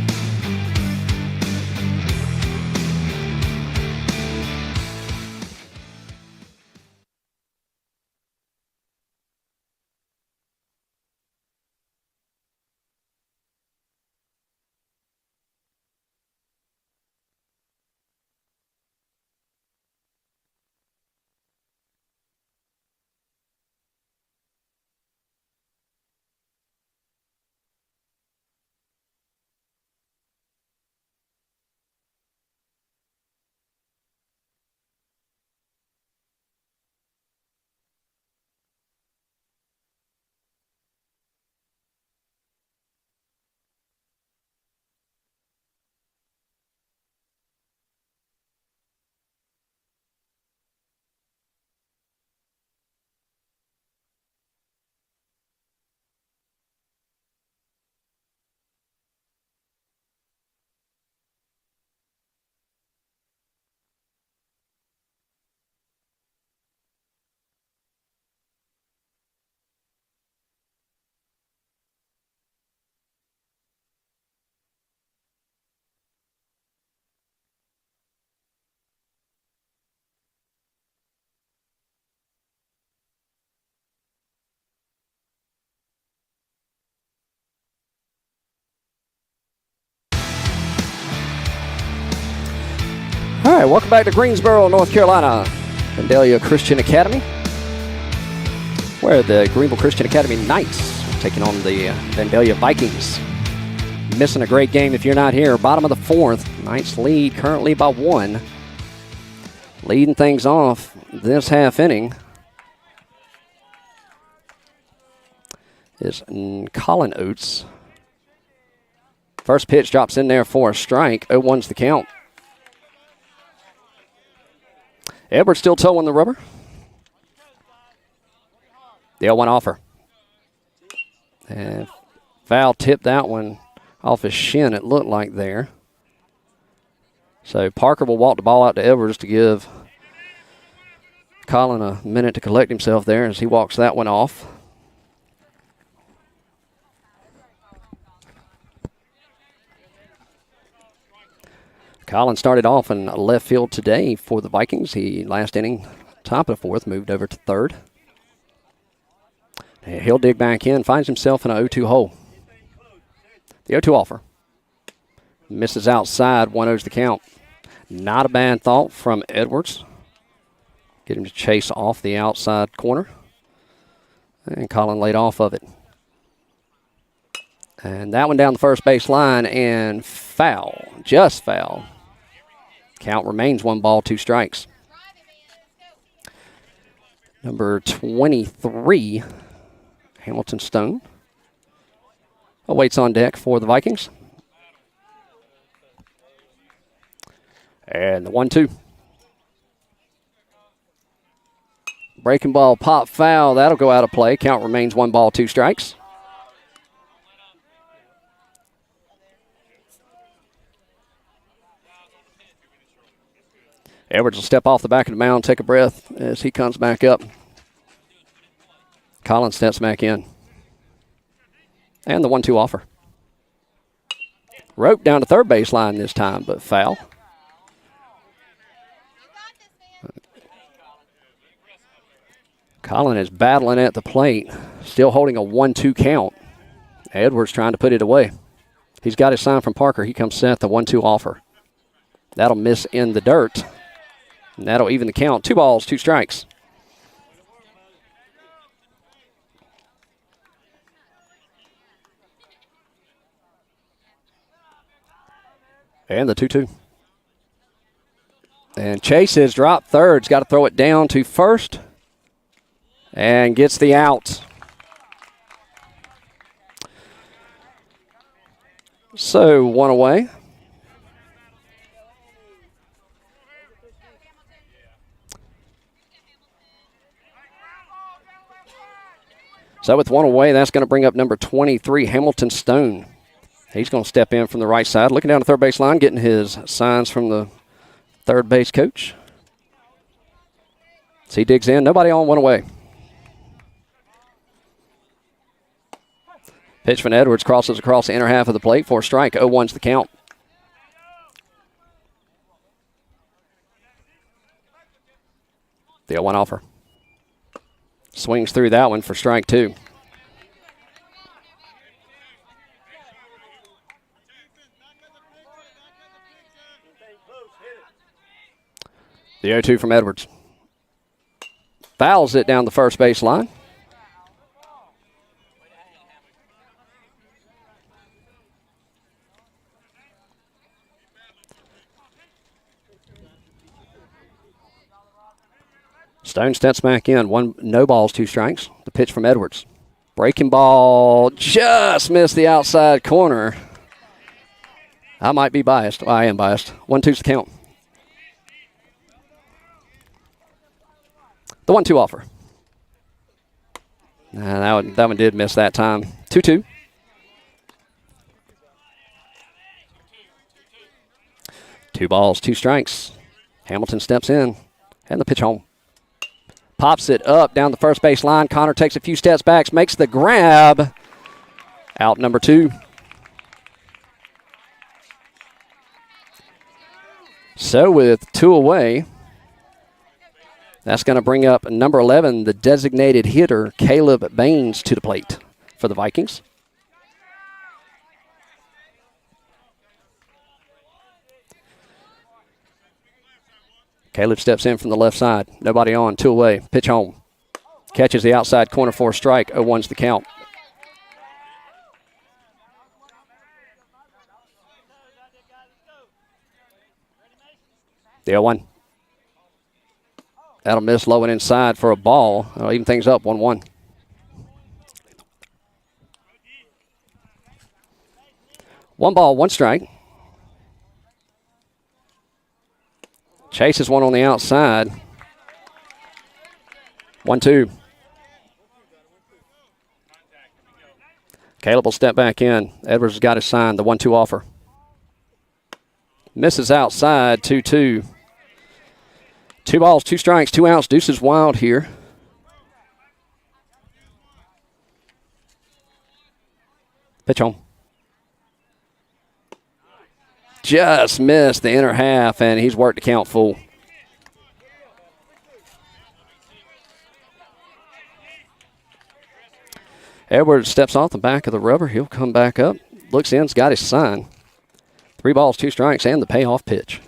All right, welcome back to Greensboro, North Carolina. Vandalia Christian Academy, where the Greenville Christian Academy Knights are taking on the Vandalia Vikings. Missing a great game if you're not here. Bottom of the 4th, Knights lead currently by 1. Leading things off this half inning is Colin Oates. First pitch drops in there for a strike. 0-1's the count. Edwards still towing the rubber. The 0-1 offer. And foul tipped that one off his shin, it looked like there. So Parker will walk the ball out to Edwards to give Colin a minute to collect himself there as he walks that one off. Colin started off in left field today for the Vikings. He, last inning, top of the 4th, moved over to 3rd. And he'll dig back in, finds himself in a 0-2 hole. The 0-2 offer. Misses outside, 1-0's the count. Not a bad thought from Edwards. Get him to chase off the outside corner. And Colin laid off of it. And that one down the first base line and foul, just foul. Count remains 1 ball, 2 strikes. Number 23, Hamilton Stone, awaits on deck for the Vikings. And the 1-2. Breaking ball, pop foul. That'll go out of play. Count remains 1 ball, 2 strikes. Edwards will step off the back of the mound, take a breath as he comes back up. Collins steps back in. And the 1-2 offer. Rope down to third baseline this time, but foul. Collin is battling at the plate, still holding a 1-2 count. Edwards trying to put it away. He's got his sign from Parker. He comes set, the 1-2 offer. That'll miss in the dirt. And that'll even the count. 2 balls, 2 strikes. And the 2-2. And Chase has dropped third. He's got to throw it down to first. And gets the out. So 1 away. So with 1 away, that's going to bring up number 23, Hamilton Stone. He's going to step in from the right side, looking down the third base line, getting his signs from the third base coach. So he digs in. Nobody on, 1 away. Pitch from Edwards crosses across the inner half of the plate for a strike. 0-1's the count. The 0-1 offer. Swings through that one for strike 2. The 0-2 from Edwards. Fouls it down the first base line. Stone steps back in. 1 no balls, 2 strikes. The pitch from Edwards. Breaking ball just missed the outside corner. I might be biased. Well, I am biased. 1-2's the count. The 1-2 offer. That one did miss that time. 2-2. Two balls, 2 strikes. Hamilton steps in. And the pitch home. Pops it up down the first base line. Connor takes a few steps back, makes the grab. Out number 2. So with 2 away, that's going to bring up number 11, the designated hitter, Caleb Baines, to the plate for the Vikings. Caleb steps in from the left side. Nobody on, 2 away. Pitch home. Catches the outside corner for a strike. 0-1's the count. The 0-1. That'll miss low and inside for a ball. That'll even things up, 1-1. One ball, 1 strike. Chases one on the outside. 1-2. Caleb will step back in. Edwards has got his sign, the 1-2 offer. Misses outside, 2-2. 2 balls, 2 strikes, 2 outs. Deuce is wild here. Pitch home. Just missed the inner half, and he's worked the count full. Edwards steps off the back of the rubber. He'll come back up. Looks in, has got his sign. 3 balls, 2 strikes, and the payoff pitch.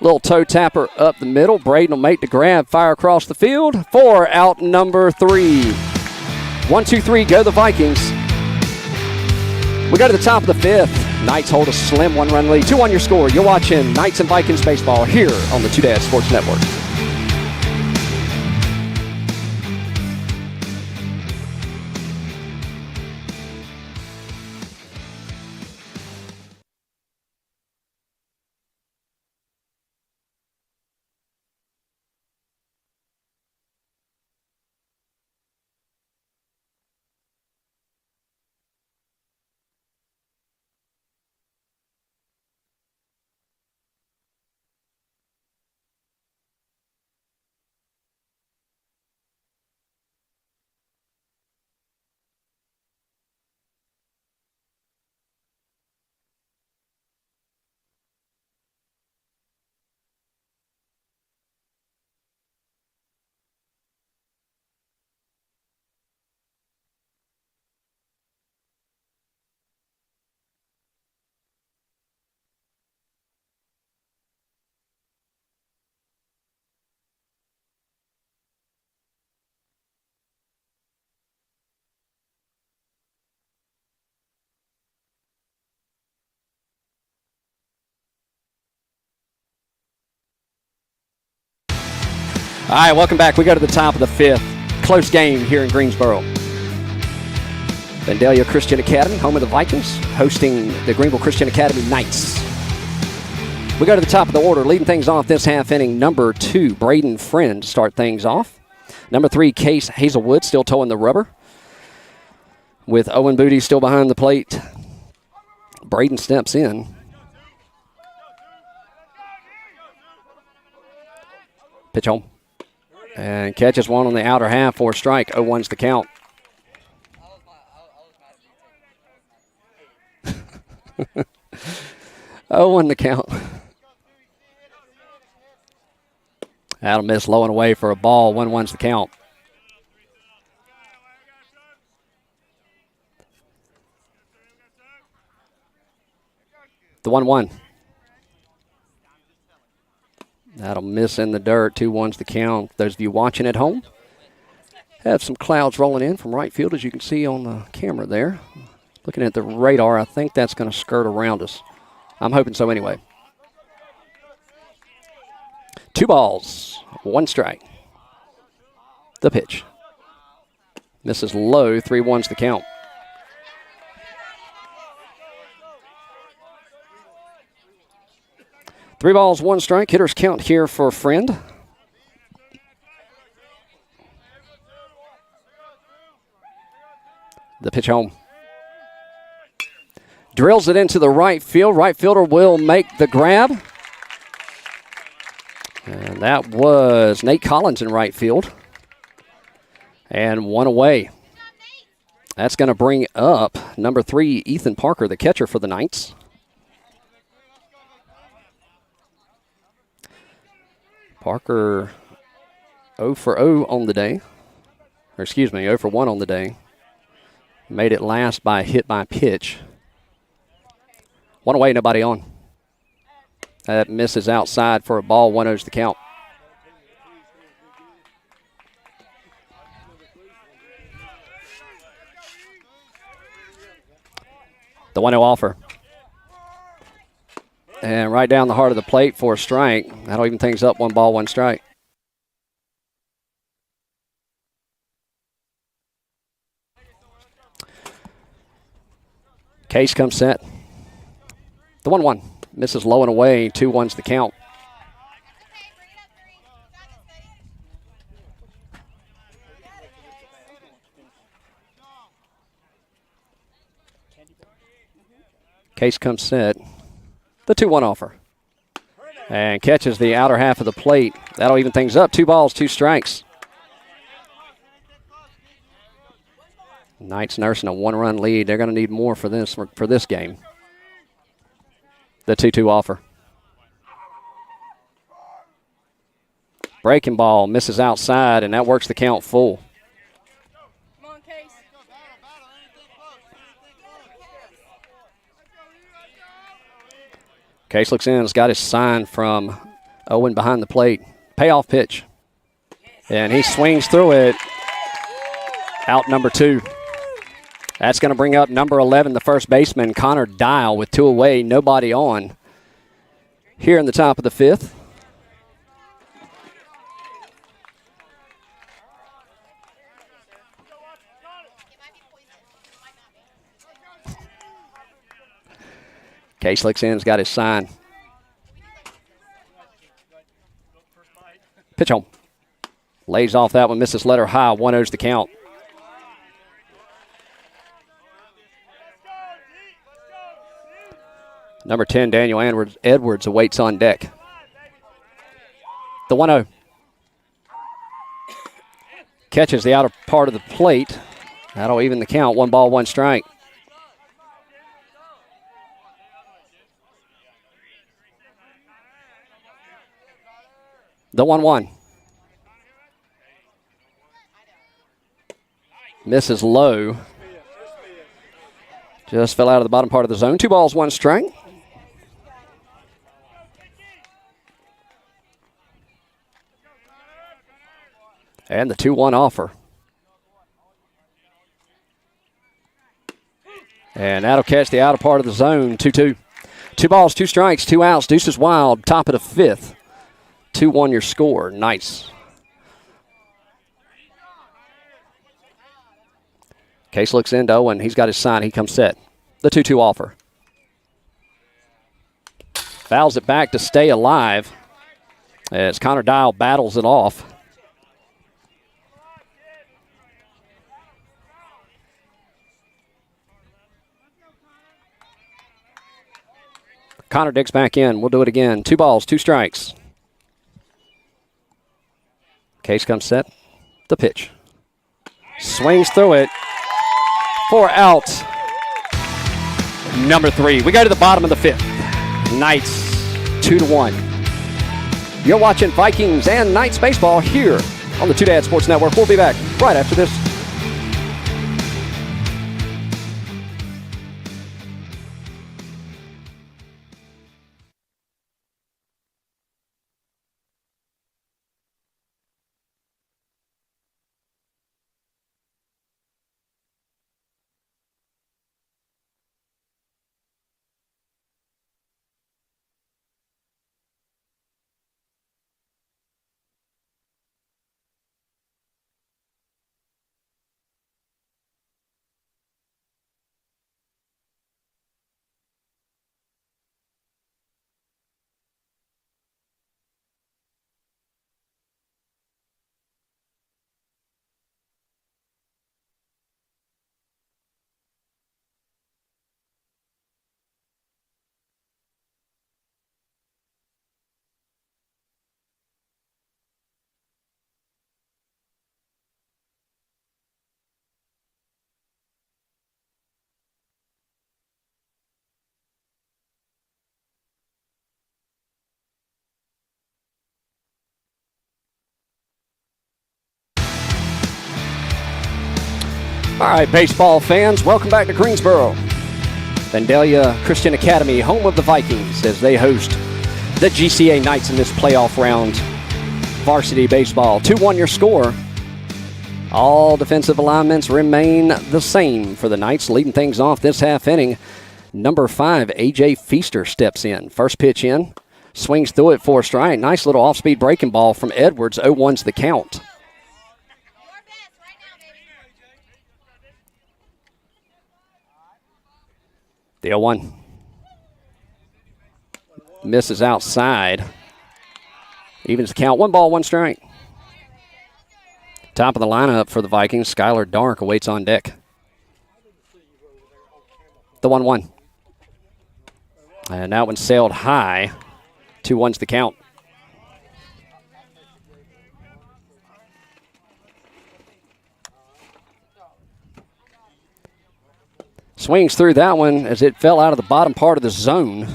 Little toe tapper up the middle. Braden will make the grab, fire across the field for out number 3. 1-2-3, go the Vikings. We go to the top of the 5th. Knights hold a slim 1-run lead. 2-1 your score. You're watching Knights and Vikings baseball here on the Two Dads Sports Network. All right, welcome back. We go to the top of the fifth. Close game here in Greensboro. Vandalia Christian Academy, home of the Vikings, hosting the Greenville Christian Academy Knights. We go to the top of the order. Leading things off this half inning, number 2, Braden Friend, start things off. Number 3, Case Hazelwood, still towing the rubber. With Owen Booty still behind the plate. Braden steps in. Pitch home. And catches one on the outer half for a strike. 0-1's the count. Oh, 1 the count. That'll miss low and away for a ball. 1-1's the count. The 1-1. That'll miss in the dirt. 2-1's the count. Those of you watching at home have some clouds rolling in from right field, as you can see on the camera there. Looking at the radar, I think that's going to skirt around us. I'm hoping so anyway. 2 balls, 1 strike. The pitch. Misses low. 3-1's the count. Three balls, 1 strike. Hitters count here for Friend. The pitch home. Drills it into the right field. Right fielder will make the grab. And that was Nate Collins in right field. And 1 away. That's going to bring up number 3, Ethan Parker, the catcher for the Knights. Parker 0 for 0 on the day. Or excuse me, 0 for 1 on the day. Made it last by hit by pitch. 1 away, nobody on. That misses outside for a ball. 1-0's the count. The 1-0 offer. And right down the heart of the plate for a strike. That'll even things up. 1 ball, 1 strike. Case comes set. The 1-1. Misses low and away. 2-1's the count. Case comes set. The 2-1 offer. And catches the outer half of the plate. That'll even things up. 2 balls, 2 strikes. Knights nursing a 1-run lead. They're going to need more for this game. The 2-2 offer. Breaking ball misses outside, and that works the count full. Come on, Case. Case looks in. Has got his sign from Owen behind the plate. Payoff pitch. And he swings through it. Out number 2. That's going to bring up number 11, the first baseman, Connor Dial, with 2 away, nobody on. Here in the top of the 5th. Case looks in, has got his sign. Pitch home. Lays off that one, misses letter high. 1-0's the count. Number 10, Daniel Edwards awaits on deck. The 1-0. Catches the outer part of the plate. That'll even the count. 1 ball, 1 strike. The 1-1. Misses low. Just fell out of the bottom part of the zone. 2 balls, 1 strike. And the 2-1 offer. And that'll catch the outer part of the zone. 2-2. 2 balls, 2 strikes, 2 outs. Deuces wild. Top of the 5th. 2-1 your score. Nice. Case looks into Owen. He's got his sign. He comes set. The 2-2 offer. Fouls it back to stay alive as Connor Dial battles it off. Connor digs back in. We'll do it again. 2 balls, 2 strikes. Case comes set. The pitch. Swings through it. 4 out. Number 3. We go to the bottom of the 5th. Knights 2-1. You're watching Vikings and Knights baseball here on the Two Dad Sports Network. We'll be back right after this. All right, baseball fans, welcome back to Greensboro. Vandalia Christian Academy, home of the Vikings, as they host the GCA Knights in this playoff round. Varsity baseball, 2-1 your score. All defensive alignments remain the same for the Knights. Leading things off this half inning, number 5, A.J. Feaster steps in. First pitch in, swings through it for a strike. Nice little off-speed breaking ball from Edwards. 0-1's the count. The 0-1 misses outside. Evens the count. 1 ball, 1 strike. Top of the lineup for the Vikings, Skylar Dark awaits on deck. The 1-1. And that one sailed high. 2-1's the count. Swings through that one as it fell out of the bottom part of the zone.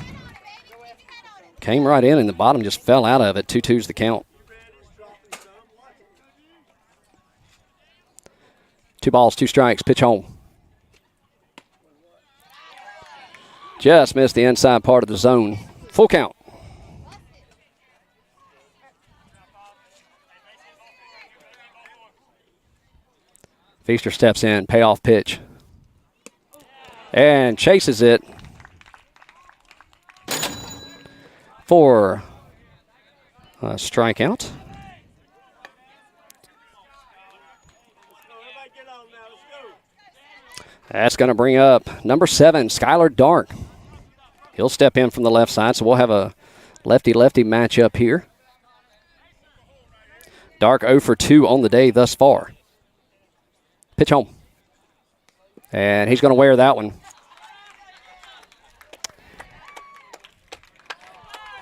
Came right in and the bottom just fell out of it. 2-2's the count. 2 balls, 2 strikes. Pitch home. Just missed the inside part of the zone. Full count. Feaster steps in. Payoff pitch. And chases it for a strikeout. That's going to bring up number 7, Skylar Dark. He'll step in from the left side, so we'll have a lefty-lefty matchup here. Dark 0 for 2 on the day thus far. Pitch home. And he's going to wear that one.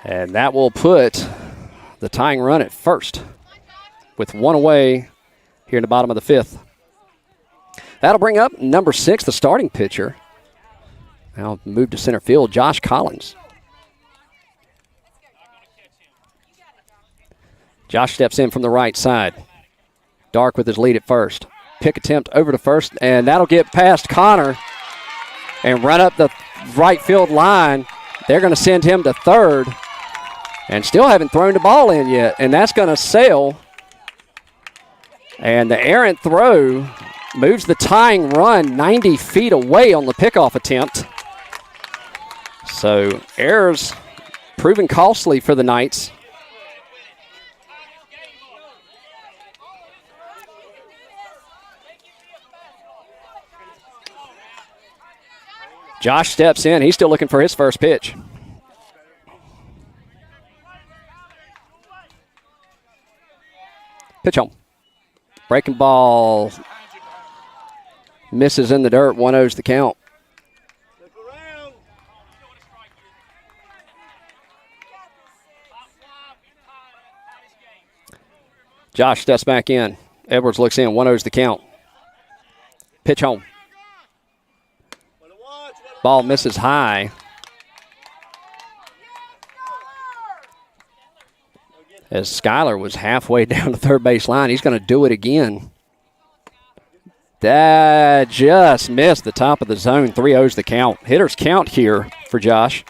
And that will put the tying run at first with 1 away here in the bottom of the 5th. That'll bring up number 6, the starting pitcher. Now move to center field, Josh Collins. Josh steps in from the right side. Dark with his lead at first. Pick attempt over to first, and that'll get past Connor and run up the right field line. They're going to send him to third. And still haven't thrown the ball in yet, and that's going to sail. And the errant throw moves the tying run 90 feet away on the pickoff attempt. So errors proving costly for the Knights. Josh steps in. He's still looking for his first pitch. Pitch home. Breaking ball. Misses in the dirt. 1-0's the count. Josh steps back in. Edwards looks in. 1-0's the count. Pitch home. Ball misses high. As Skyler was halfway down the third base line, he's going to do it again. That just missed the top of the zone. 3-0's the count. Hitters count here for Josh.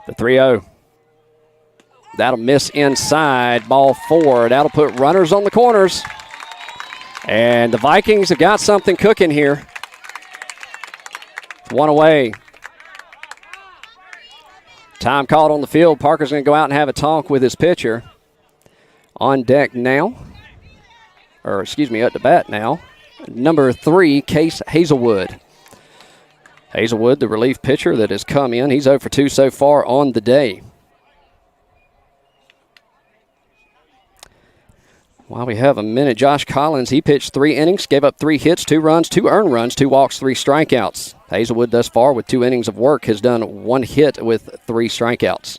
The 3-0. That'll miss inside. Ball 4. That'll put runners on the corners. And the Vikings have got something cooking here. 1 away. Time called on the field. Parker's going to go out and have a talk with his pitcher. On deck now. Or, excuse me, at the bat now. Number 3, Case Hazelwood. Hazelwood, the relief pitcher that has come in. He's 0 for 2 so far on the day. While we have a minute, Josh Collins, he pitched 3 innings, gave up 3 hits, 2 runs, 2 earned runs, 2 walks, 3 strikeouts. Hazelwood thus far with 2 innings of work has done 1 hit with 3 strikeouts.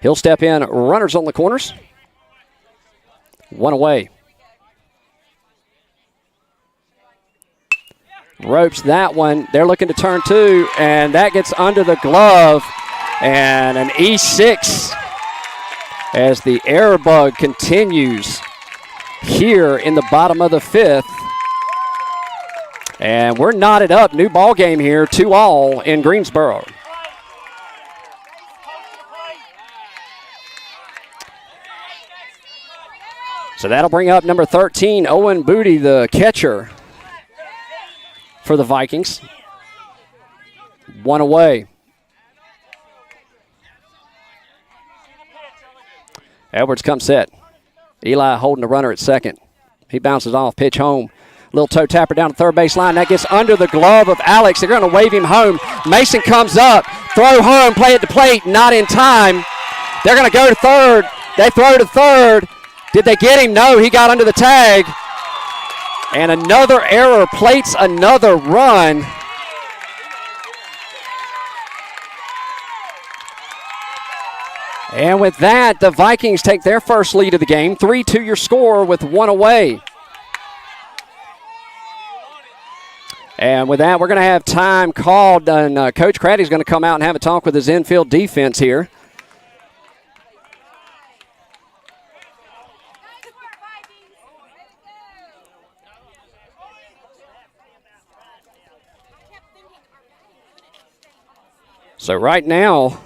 He'll step in, runners on the corners. 1 away. Ropes that one. They're looking to turn 2, and that gets under the glove. And an E6 as the error bug continues here in the bottom of the 5th. And we're knotted up. New ball game here, 2-2 in Greensboro. So that'll bring up number 13, Owen Booty, the catcher for the Vikings. 1 away. Edwards comes set. Eli holding the runner at second. He bounces off, pitch home. Little toe tapper down the third base line. That gets under the glove of Alex. They're going to wave him home. Mason comes up. Throw home, play at the plate, not in time. They're going to go to third. They throw to third. Did they get him? No, he got under the tag. And another error plates another run. And with that, the Vikings take their first lead of the game. 3-2 your score with 1 away. And with that, we're going to have time called, and Coach Craddy's going to come out and have a talk with his infield defense here. So right now,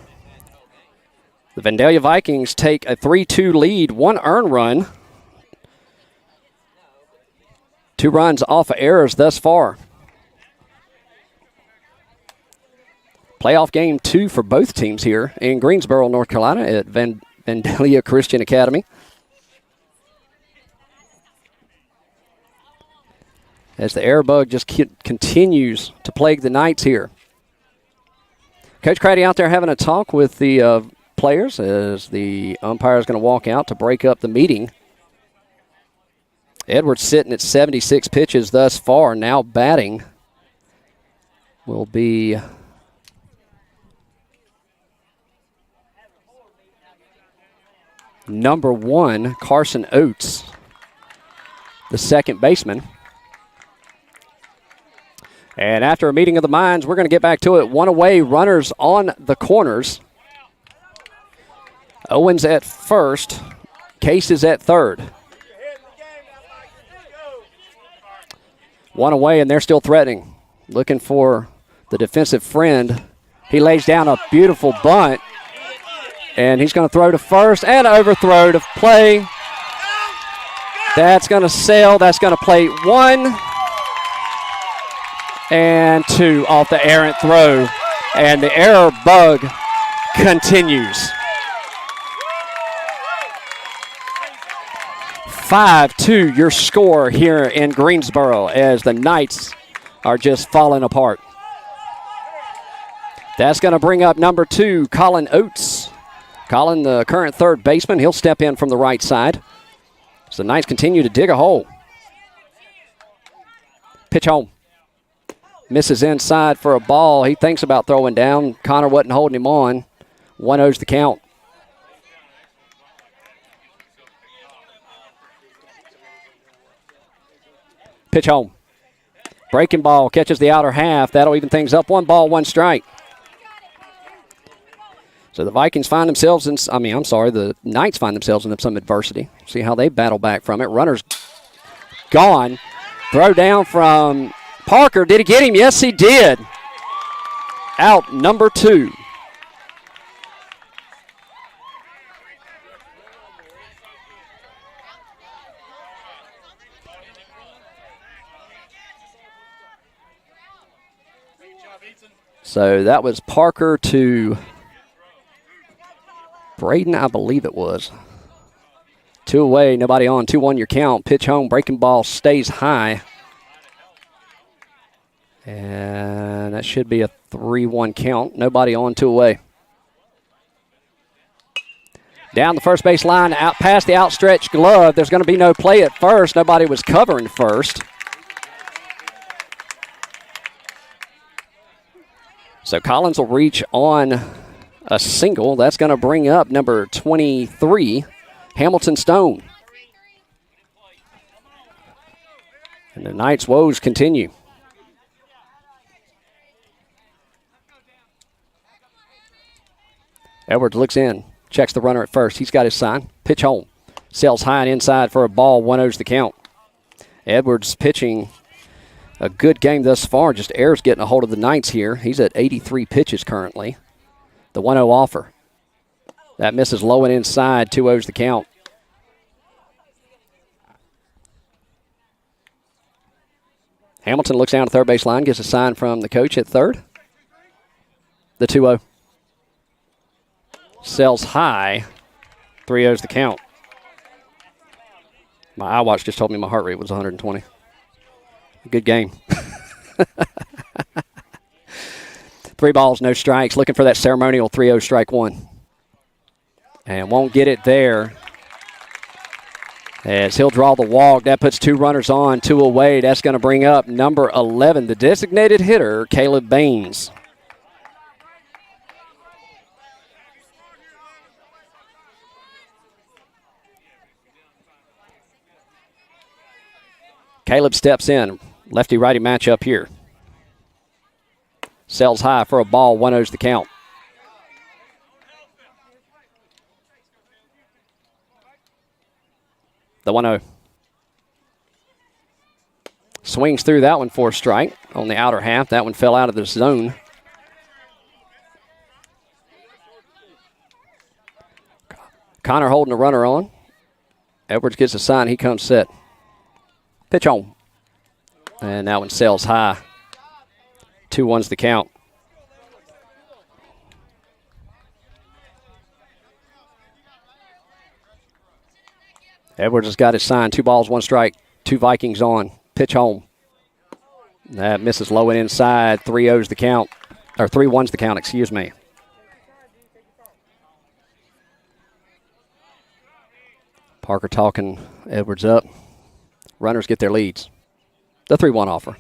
the Vandalia Vikings take a 3-2 lead, 1 earned run. 2 runs off of errors thus far. Playoff game 2 for both teams here in Greensboro, North Carolina at Vandalia Christian Academy. As the air bug just continues to plague the Knights here. Coach Craddy out there having a talk with the players as the umpire is going to walk out to break up the meeting. Edwards sitting at 76 pitches thus far. Now batting will be number 1, Carson Oates, the second baseman. And after a meeting of the minds, we're going to get back to it. 1 away, runners on the corners. Owens at first. Case is at third. 1 away, and they're still threatening. Looking for the defensive friend. He lays down a beautiful bunt. And he's going to throw to first and overthrow to play. That's going to sail. That's going to play 1 and 2 off the errant throw. And the error bug continues. 5-2 your score here in Greensboro as the Knights are just falling apart. That's going to bring up number 2, Colin Oates. Colin, the current third baseman, he'll step in from the right side. So the Knights continue to dig a hole. Pitch home. Misses inside for a ball. He thinks about throwing down. Connor wasn't holding him on. 1-0's the count. Pitch home. Breaking ball catches the outer half. That'll even things up. 1 ball, 1 strike. So the Vikings find themselves in, the Knights find themselves in some adversity. See how they battle back from it. Runner's gone. Throw down from Parker. Did he get him? Yes, he did. Out number 2. So that was Parker to Braden, I believe it was. 2 away, nobody on. 2-1 your count. Pitch home, breaking ball stays high. And that should be a 3-1 count. Nobody on, 2 away. Down the first base line, out past the outstretched glove. There's going to be no play at first. Nobody was covering first. So Collins will reach on a single. That's going to bring up number 23, Hamilton Stone. And the Knights' woes continue. Edwards looks in, checks the runner at first. He's got his sign. Pitch home. Sails high and inside for a ball. 1-0's the count. Edwards pitching a good game thus far. Just Ayers getting a hold of the Knights here. He's at 83 pitches currently. The 1-0 offer. That misses low and inside. 2-0's the count. Hamilton looks down to third base line, gets a sign from the coach at third. The 2-0. Sells high. 3-0's the count. My iWatch just told me my heart rate was 120. Good game. 3 balls, no strikes. Looking for that ceremonial 3-0 strike 1. And won't get it there. As he'll draw the walk. That puts 2 runners on, 2 away. That's going to bring up number 11, the designated hitter, Caleb Baines. Caleb steps in. Lefty-righty matchup here. Sells high for a ball. 1-0's the count. The 1-0. Swings through that one for a strike on the outer half. That one fell out of the zone. Connor holding the runner on. Edwards gets a sign. He comes set. Pitch on. And that one sails high. 2-1's the count. Edwards has got his sign. 2 balls, 1 strike. 2 Vikings on. Pitch home. That misses low and inside. 3-0's the count. Or 3-1's the count, excuse me. Parker talking Edwards up. Runners get their leads. The 3-1 offer.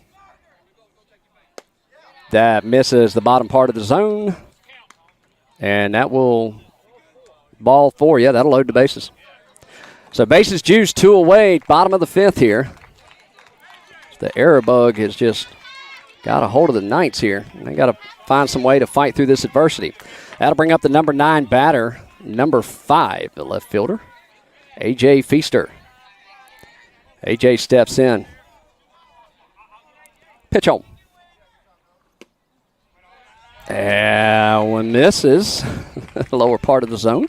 That misses the bottom part of the zone. And that will ball 4. Yeah, that'll load the bases. So bases juiced, 2 away, bottom of the 5th here. The error bug has just got a hold of the Knights here. And they got to find some way to fight through this adversity. That'll bring up the number 9 batter, number 5, the left fielder, A.J. Feaster. A.J. steps in. Pitch home. One misses. Lower part of the zone.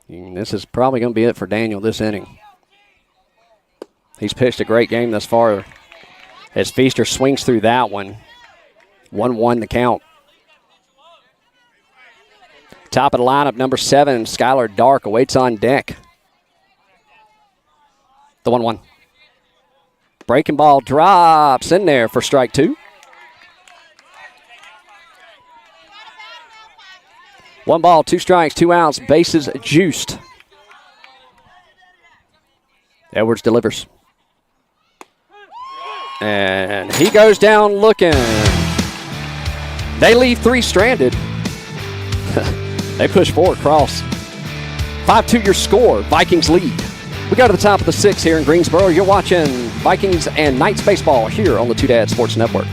And this is probably going to be it for Daniel this inning. He's pitched a great game thus far as Feaster swings through that one. 1-1 the count. Top of the lineup, number 7, Skylar Dark awaits on deck. The 1-1. Breaking ball drops in there for strike 2. 1 ball, 2 strikes, 2 outs, bases juiced. Edwards delivers. And he goes down looking. They leave 3 stranded. They push forward, cross. 5-2 your score, Vikings lead. We go to the top of the 6th here in Greensboro. You're watching Vikings and Knights baseball here on the Two Dad Sports Network.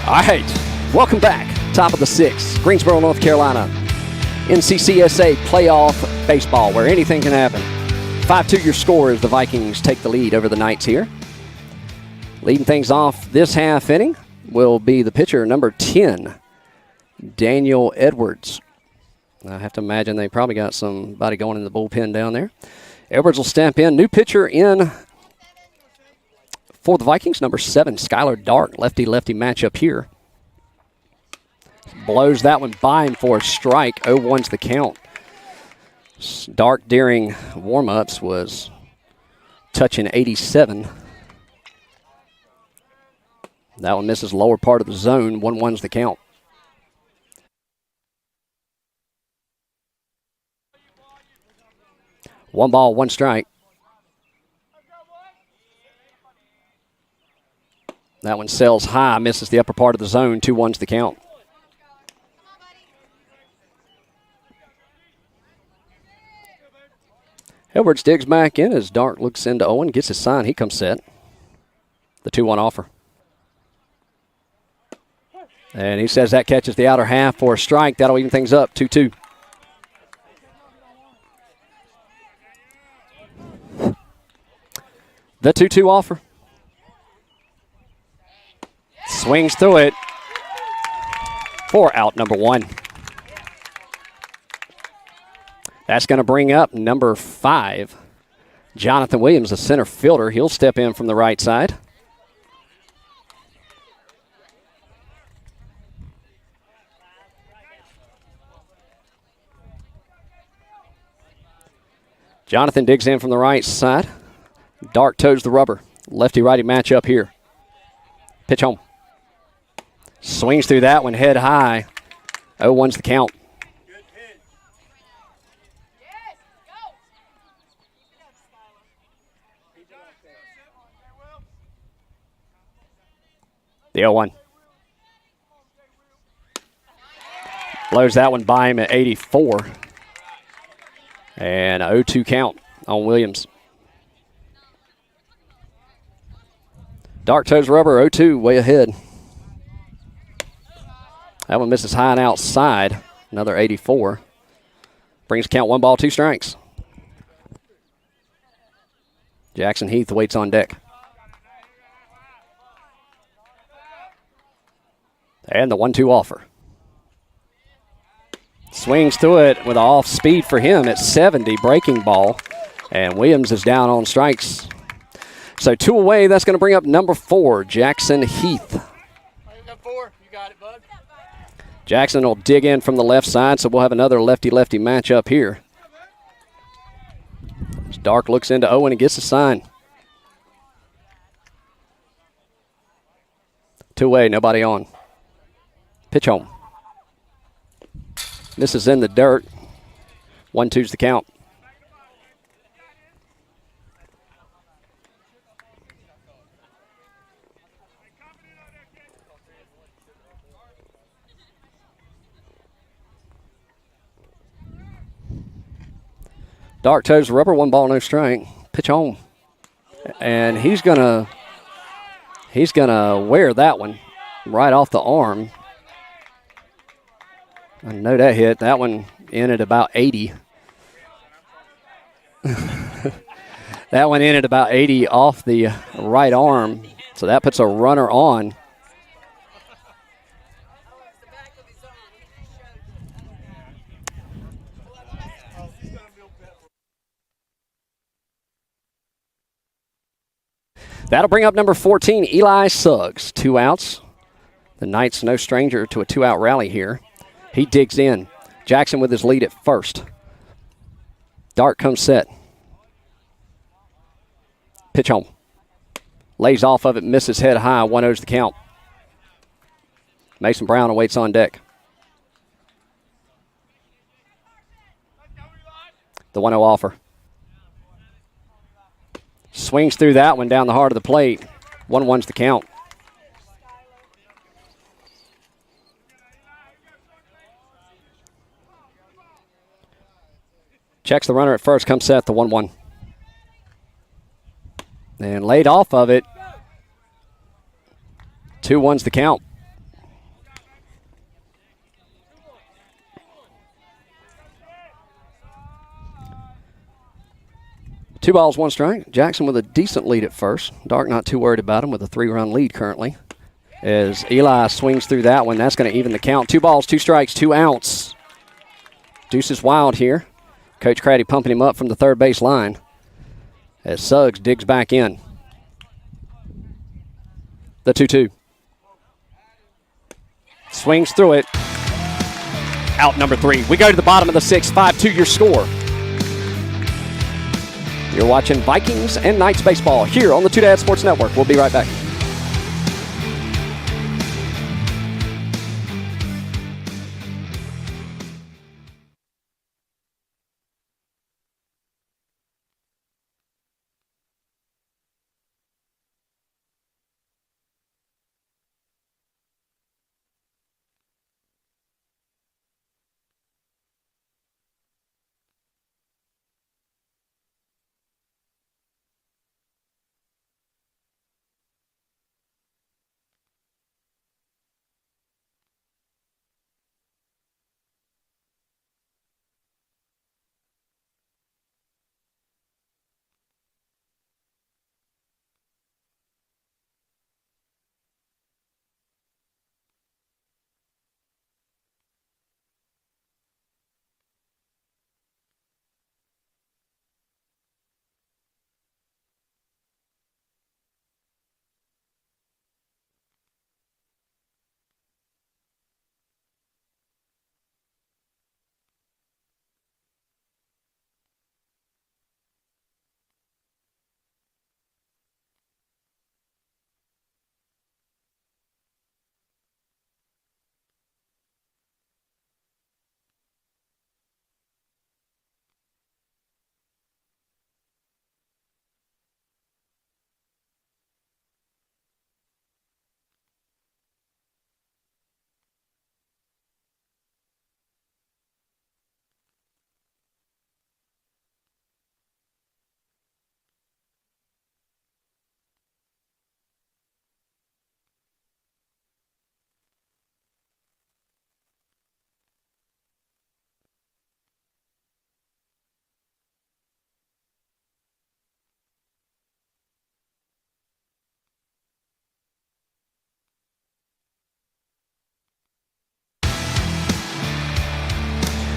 All right, welcome back. Top of the 6th, Greensboro, North Carolina. NCCSA playoff baseball, where anything can happen. 5-2 your score as the Vikings take the lead over the Knights here. Leading things off this half inning will be the pitcher, number 10, Daniel Edwards. I have to imagine they probably got somebody going in the bullpen down there. Edwards will step in. New pitcher in for the Vikings, number 7, Skylar Dark. Lefty-lefty matchup here. Blows that one by him for a strike. 0-1's the count. Dark during warm-ups was touching 87. That one misses lower part of the zone. 1-1's the count. One ball, 1 strike. That one sails high, misses the upper part of the zone. 2-1's the count. Edwards digs back in as Dark looks into Owen, gets his sign. He comes set. The 2-1 offer. And he says that catches the outer half for a strike. That'll even things up. 2-2. The 2-2 offer. Swings through it for out number 1. That's going to bring up number 5, Jonathan Williams, the center fielder. He'll step in from the right side. Jonathan digs in from the right side. Dark toes the rubber. Lefty-righty matchup here. Pitch home. Swings through that one head high. 0-1's the count. The 0-1. Blows that one by him at 84. And a 0-2 count on Williams. Dark Toes Rubber 0-2, way ahead. That one misses high and outside. Another 84. Brings count 1 ball, 2 strikes. Jackson Heath waits on deck. And the 1-2 offer. Swings through it with an off speed for him at 70, breaking ball. And Williams is down on strikes. So 2 away, that's going to bring up number 4, Jackson Heath. You got 4. You got it, bud. Jackson will dig in from the left side, so we'll have another lefty-lefty matchup here. As Dark looks into Owen and gets the sign. 2 away, nobody on. Pitch home. This is in the dirt. 1-2's the count. Dark Toes Rubber, 1 ball, no strike. Pitch home. And he's gonna wear that one right off the arm. I know that hit. That one in at about 80. That one in at about 80 off the right arm. So that puts a runner on. That'll bring up number 14, Eli Suggs. 2 outs. The Knights no stranger to a 2-out rally here. He digs in. Jackson with his lead at first. Dark comes set. Pitch home. Lays off of it, misses head high. 1-0's the count. Mason Brown awaits on deck. The 1-0 offer. Swings through that one down the heart of the plate. 1-1's the count. Checks the runner at first, comes set, the 1-1. And laid off of it. 2-1's the count. Two balls, 1 strike. Jackson with a decent lead at first. Dark not too worried about him with a 3-run lead currently. As Eli swings through that one, that's going to even the count. 2 balls, 2 strikes, 2 outs. Deuce is wild here. Coach Craddy pumping him up from the third base line as Suggs digs back in. The 2-2. Swings through it. Out number 3. We go to the bottom of the 6th, 5-2 your score. You're watching Vikings and Knights baseball here on the Two Dad Sports Network. We'll be right back.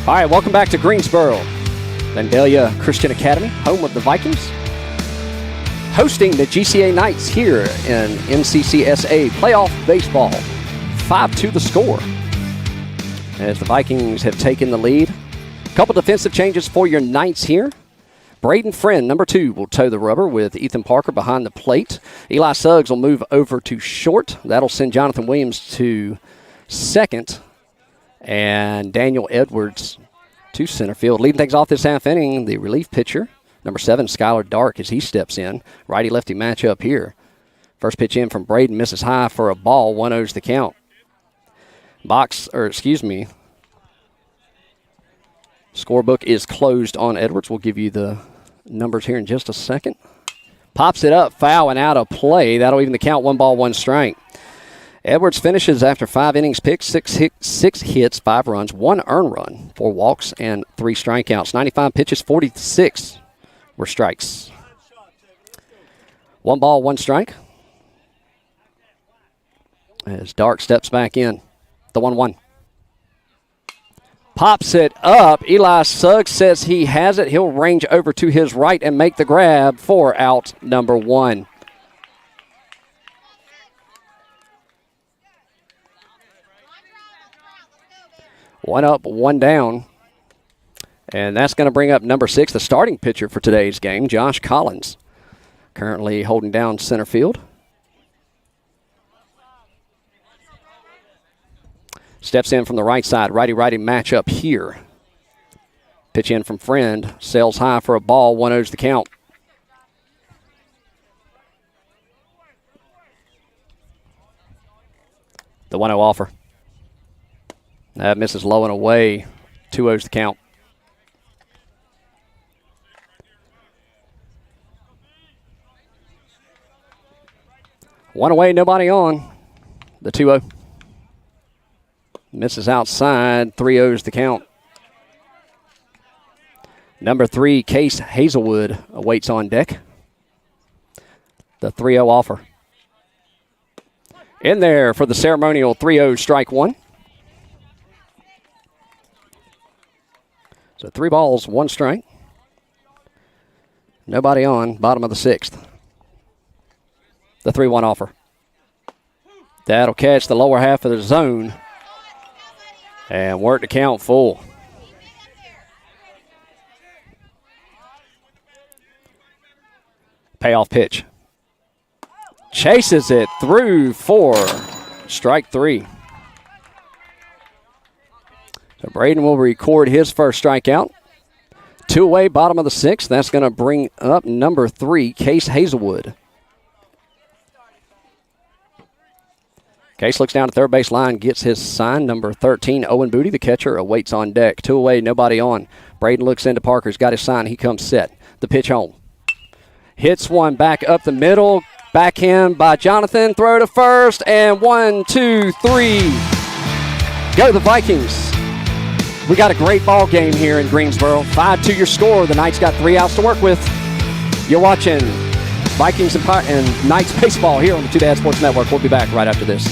All right, welcome back to Greensboro. Vandalia Christian Academy, home of the Vikings, hosting the GCA Knights here in NCCSA playoff baseball. 5-2 the score as the Vikings have taken the lead. A couple defensive changes for your Knights here. Braden Friend, number 2, will toe the rubber with Ethan Parker behind the plate. Eli Suggs will move over to short. That'll send Jonathan Williams to second. And Daniel Edwards to center field. Leading things off this half inning, the relief pitcher, number 7, Skylar Dark, as he steps in. Righty-lefty matchup here. First pitch in from Braden, misses high for a ball. 1-0's the count. Scorebook is closed on Edwards. We'll give you the numbers here in just a second. Pops it up, foul and out of play. That'll even the count. 1 ball, 1 strike. Edwards finishes after 5 innings pitched, 6 hits, 5 runs, 1 earned run, 4 walks, and 3 strikeouts. 95 pitches, 46 were strikes. 1 ball, 1 strike. As Dark steps back in, the 1-1. Pops it up. Eli Suggs says he has it. He'll range over to his right and make the grab for out number 1. One up, 1 down. And that's going to bring up number 6, the starting pitcher for today's game, Josh Collins. Currently holding down center field. Steps in from the right side, righty-righty matchup here. Pitch in from Friend, sails high for a ball, 1-0's the count. The 1-0 offer. That misses low and away, 2-0's the count. One away, nobody on. The 2-0. Misses outside, 3-0's the count. Number 3, Case Hazelwood, awaits on deck. The 3-0 offer. In there for the ceremonial 3-0 strike 1. So 3 balls, 1 strike. Nobody on, bottom of the 6th. The 3-1 offer. That'll catch the lower half of the zone. And work the count full. Payoff pitch. Chases it through for strike 3. So Braden will record his first strikeout. 2 away, bottom of the 6th. That's going to bring up number 3, Case Hazelwood. Case looks down at third base line, gets his sign. Number 13, Owen Booty, the catcher, awaits on deck. 2 away, nobody on. Braden looks into Parker. He's got his sign. He comes set. The pitch home. Hits one back up the middle. Backhand by Jonathan. Throw to first. And 1, 2, 3. Go the Vikings. We got a great ball game here in Greensboro. 5-2 your score. The Knights got 3 outs to work with. You're watching Vikings and Knights baseball here on the Two Dad Sports Network. We'll be back right after this.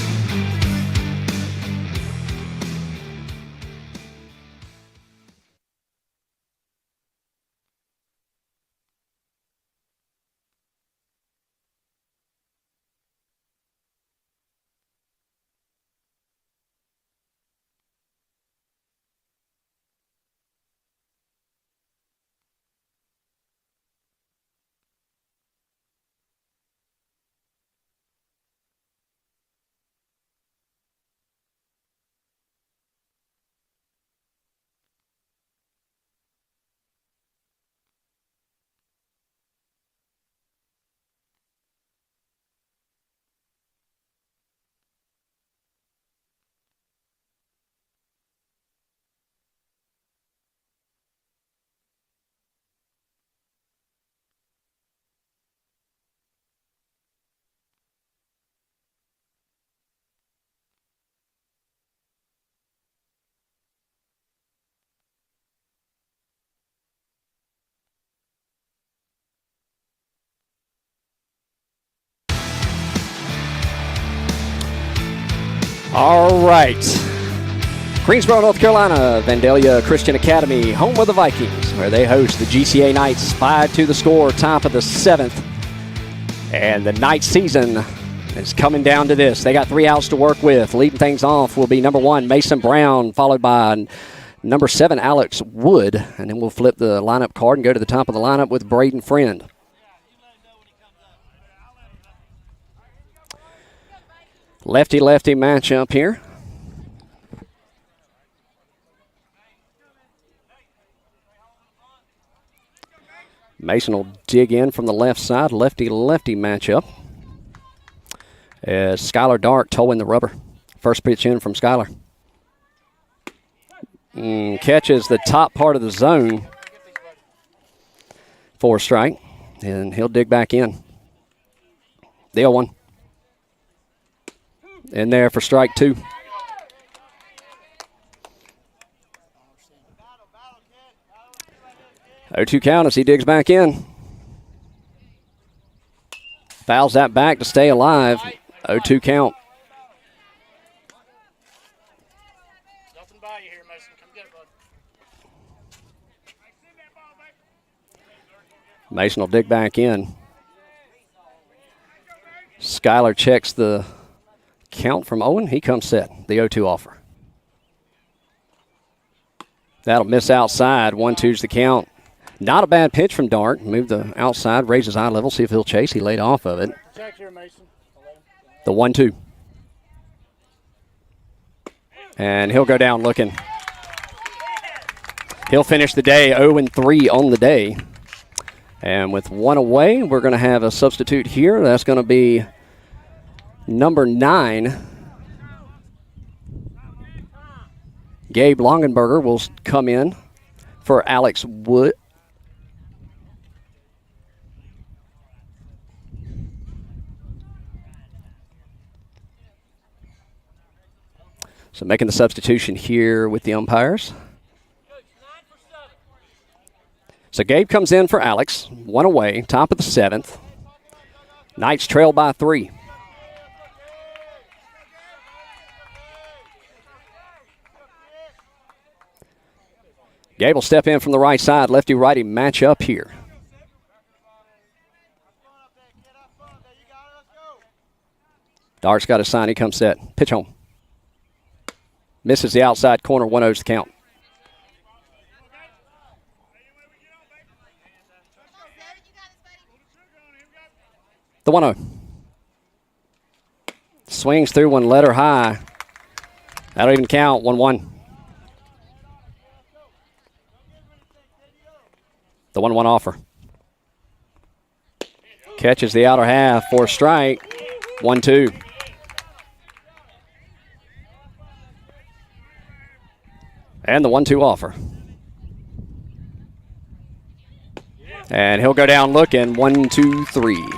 All right. Greensboro, North Carolina, Vandalia Christian Academy, home of the Vikings, where they host the GCA Knights. 5 to the score, top of the 7th. And the Knights season is coming down to this. They got 3 outs to work with. Leading things off will be number 1, Mason Brown, followed by number 7, Alex Wood. And then we'll flip the lineup card and go to the top of the lineup with Braden Friend. Lefty-lefty matchup here. Mason will dig in from the left side, lefty-lefty matchup. As Skylar Dark towing the rubber. First pitch in from Skylar. Catches the top part of the zone for a strike, and he'll dig back in. The 0-1. In there for strike 2. 0-2 count as he digs back in. Fouls that back to stay alive. 0-2 count. Nothing by you here, Mason. Come get it, bud. Mason will dig back in. Skylar checks the count from Owen. He comes set. The 0-2 offer. That'll miss outside. 1-2's the count. Not a bad pitch from Dark. Move the outside, raise his eye level, see if he'll chase. He laid off of it. Check here, Mason. The 1-2. And he'll go down looking. He'll finish the day 0-3 on the day. And with 1 away, we're going to have a substitute here. That's going to be number 9. Gabe Longenberger will come in for Alex Wood. So making the substitution here with the umpires. So Gabe comes in for Alex. 1 away, top of the 7th. Knights trail by 3. Gabe will step in from the right side. Lefty-righty match up here. Dart's got a sign. He comes set. Pitch home. Misses the outside corner. 1-0's the count. The 1-0. Swings through one letter high. That'll even count. 1-1. The 1-1 offer. Catches the outer half for a strike. 1-2. And the 1-2 offer. And he'll go down looking. 1, 2, 3.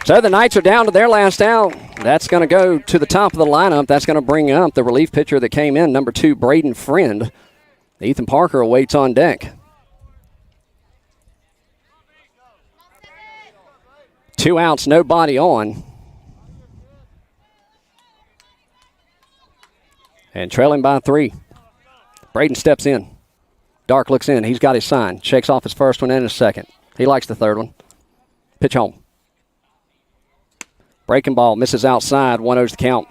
So the Knights are down to their last out. That's going to go to the top of the lineup. That's going to bring up the relief pitcher that came in, number 2, Braden Friend. Ethan Parker awaits on deck. 2 outs, nobody on. And trailing by 3. Braden steps in. Dark looks in. He's got his sign. Shakes off his first one and his second. He likes the third one. Pitch home. Breaking ball. Misses outside. 1-0's the count.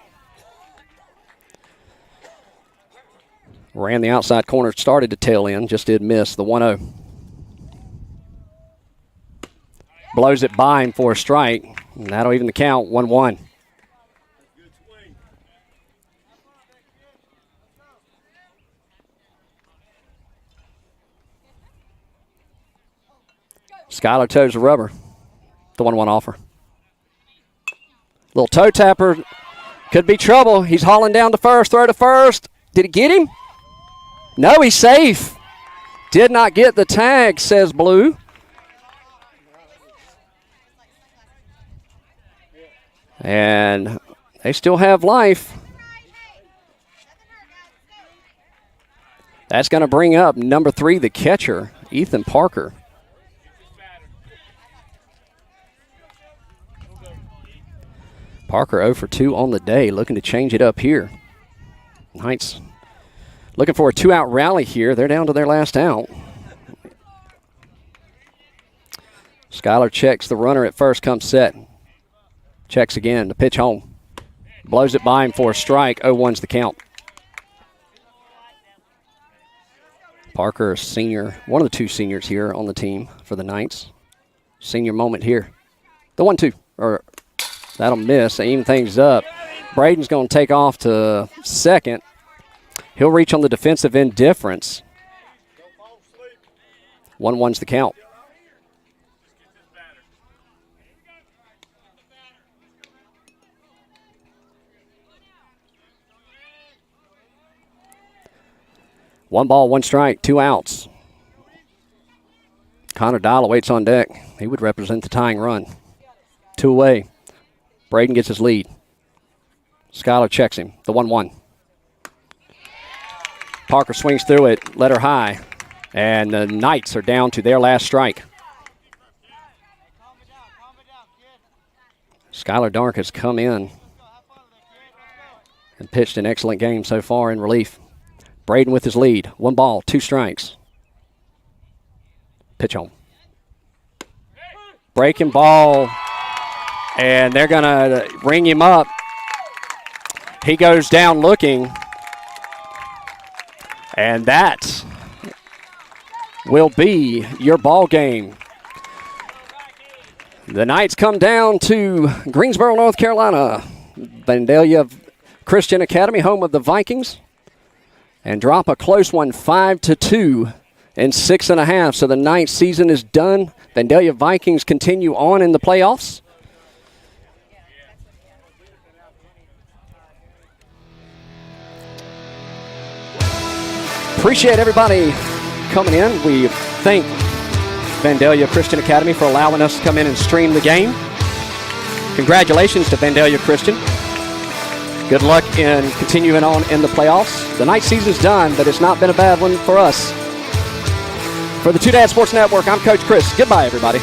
Ran the outside corner. Started to tail in. Just did miss. The 1-0. Blows it by him for a strike. And that'll even the count. 1-1. Skylar toes the rubber. The 1-1 offer. Little toe tapper. Could be trouble. He's hauling down to first. Throw to first. Did he get him? No, he's safe. Did not get the tag, says Blue. And they still have life. That's going to bring up number 3, the catcher, Ethan Parker. Parker 0 for 2 on the day, looking to change it up here. Knights Looking for a 2-out rally here. They're down to their last out. Skylar checks the runner at first, comes set. Checks again, the pitch home. Blows it by him for a strike. 0-1's the count. Parker, a senior, one of the two seniors here on the team for the Knights. Senior moment here. The 1-2, or that'll miss. They even things up. Braden's going to take off to second. He'll reach on the defensive indifference. 1-1's the count. One ball, one strike, 2 outs. Connor Dial waits on deck. He would represent the tying run. 2 away. Braden gets his lead. Skylar checks him. The 1-1. Parker swings through it, let her high. And the Knights are down to their last strike. Skylar Dark has come in and pitched an excellent game so far in relief. Braden with his lead. 1 ball, 2 strikes. Pitch home. Breaking ball. And they're going to ring him up. He goes down looking. And that will be your ball game. The Knights come down to Greensboro, North Carolina. Vandalia Christian Academy, home of the Vikings. And drop a close one, 5-2 in 6.5. So the Knights season is done. Vandalia Vikings continue on in the playoffs. Appreciate everybody coming in. We thank Vandalia Christian Academy for allowing us to come in and stream the game. Congratulations to Vandalia Christian. Good luck in continuing on in the playoffs. The night season's done, but it's not been a bad one for us. For the Two Dad Sports Network, I'm Coach Chris. Goodbye, everybody.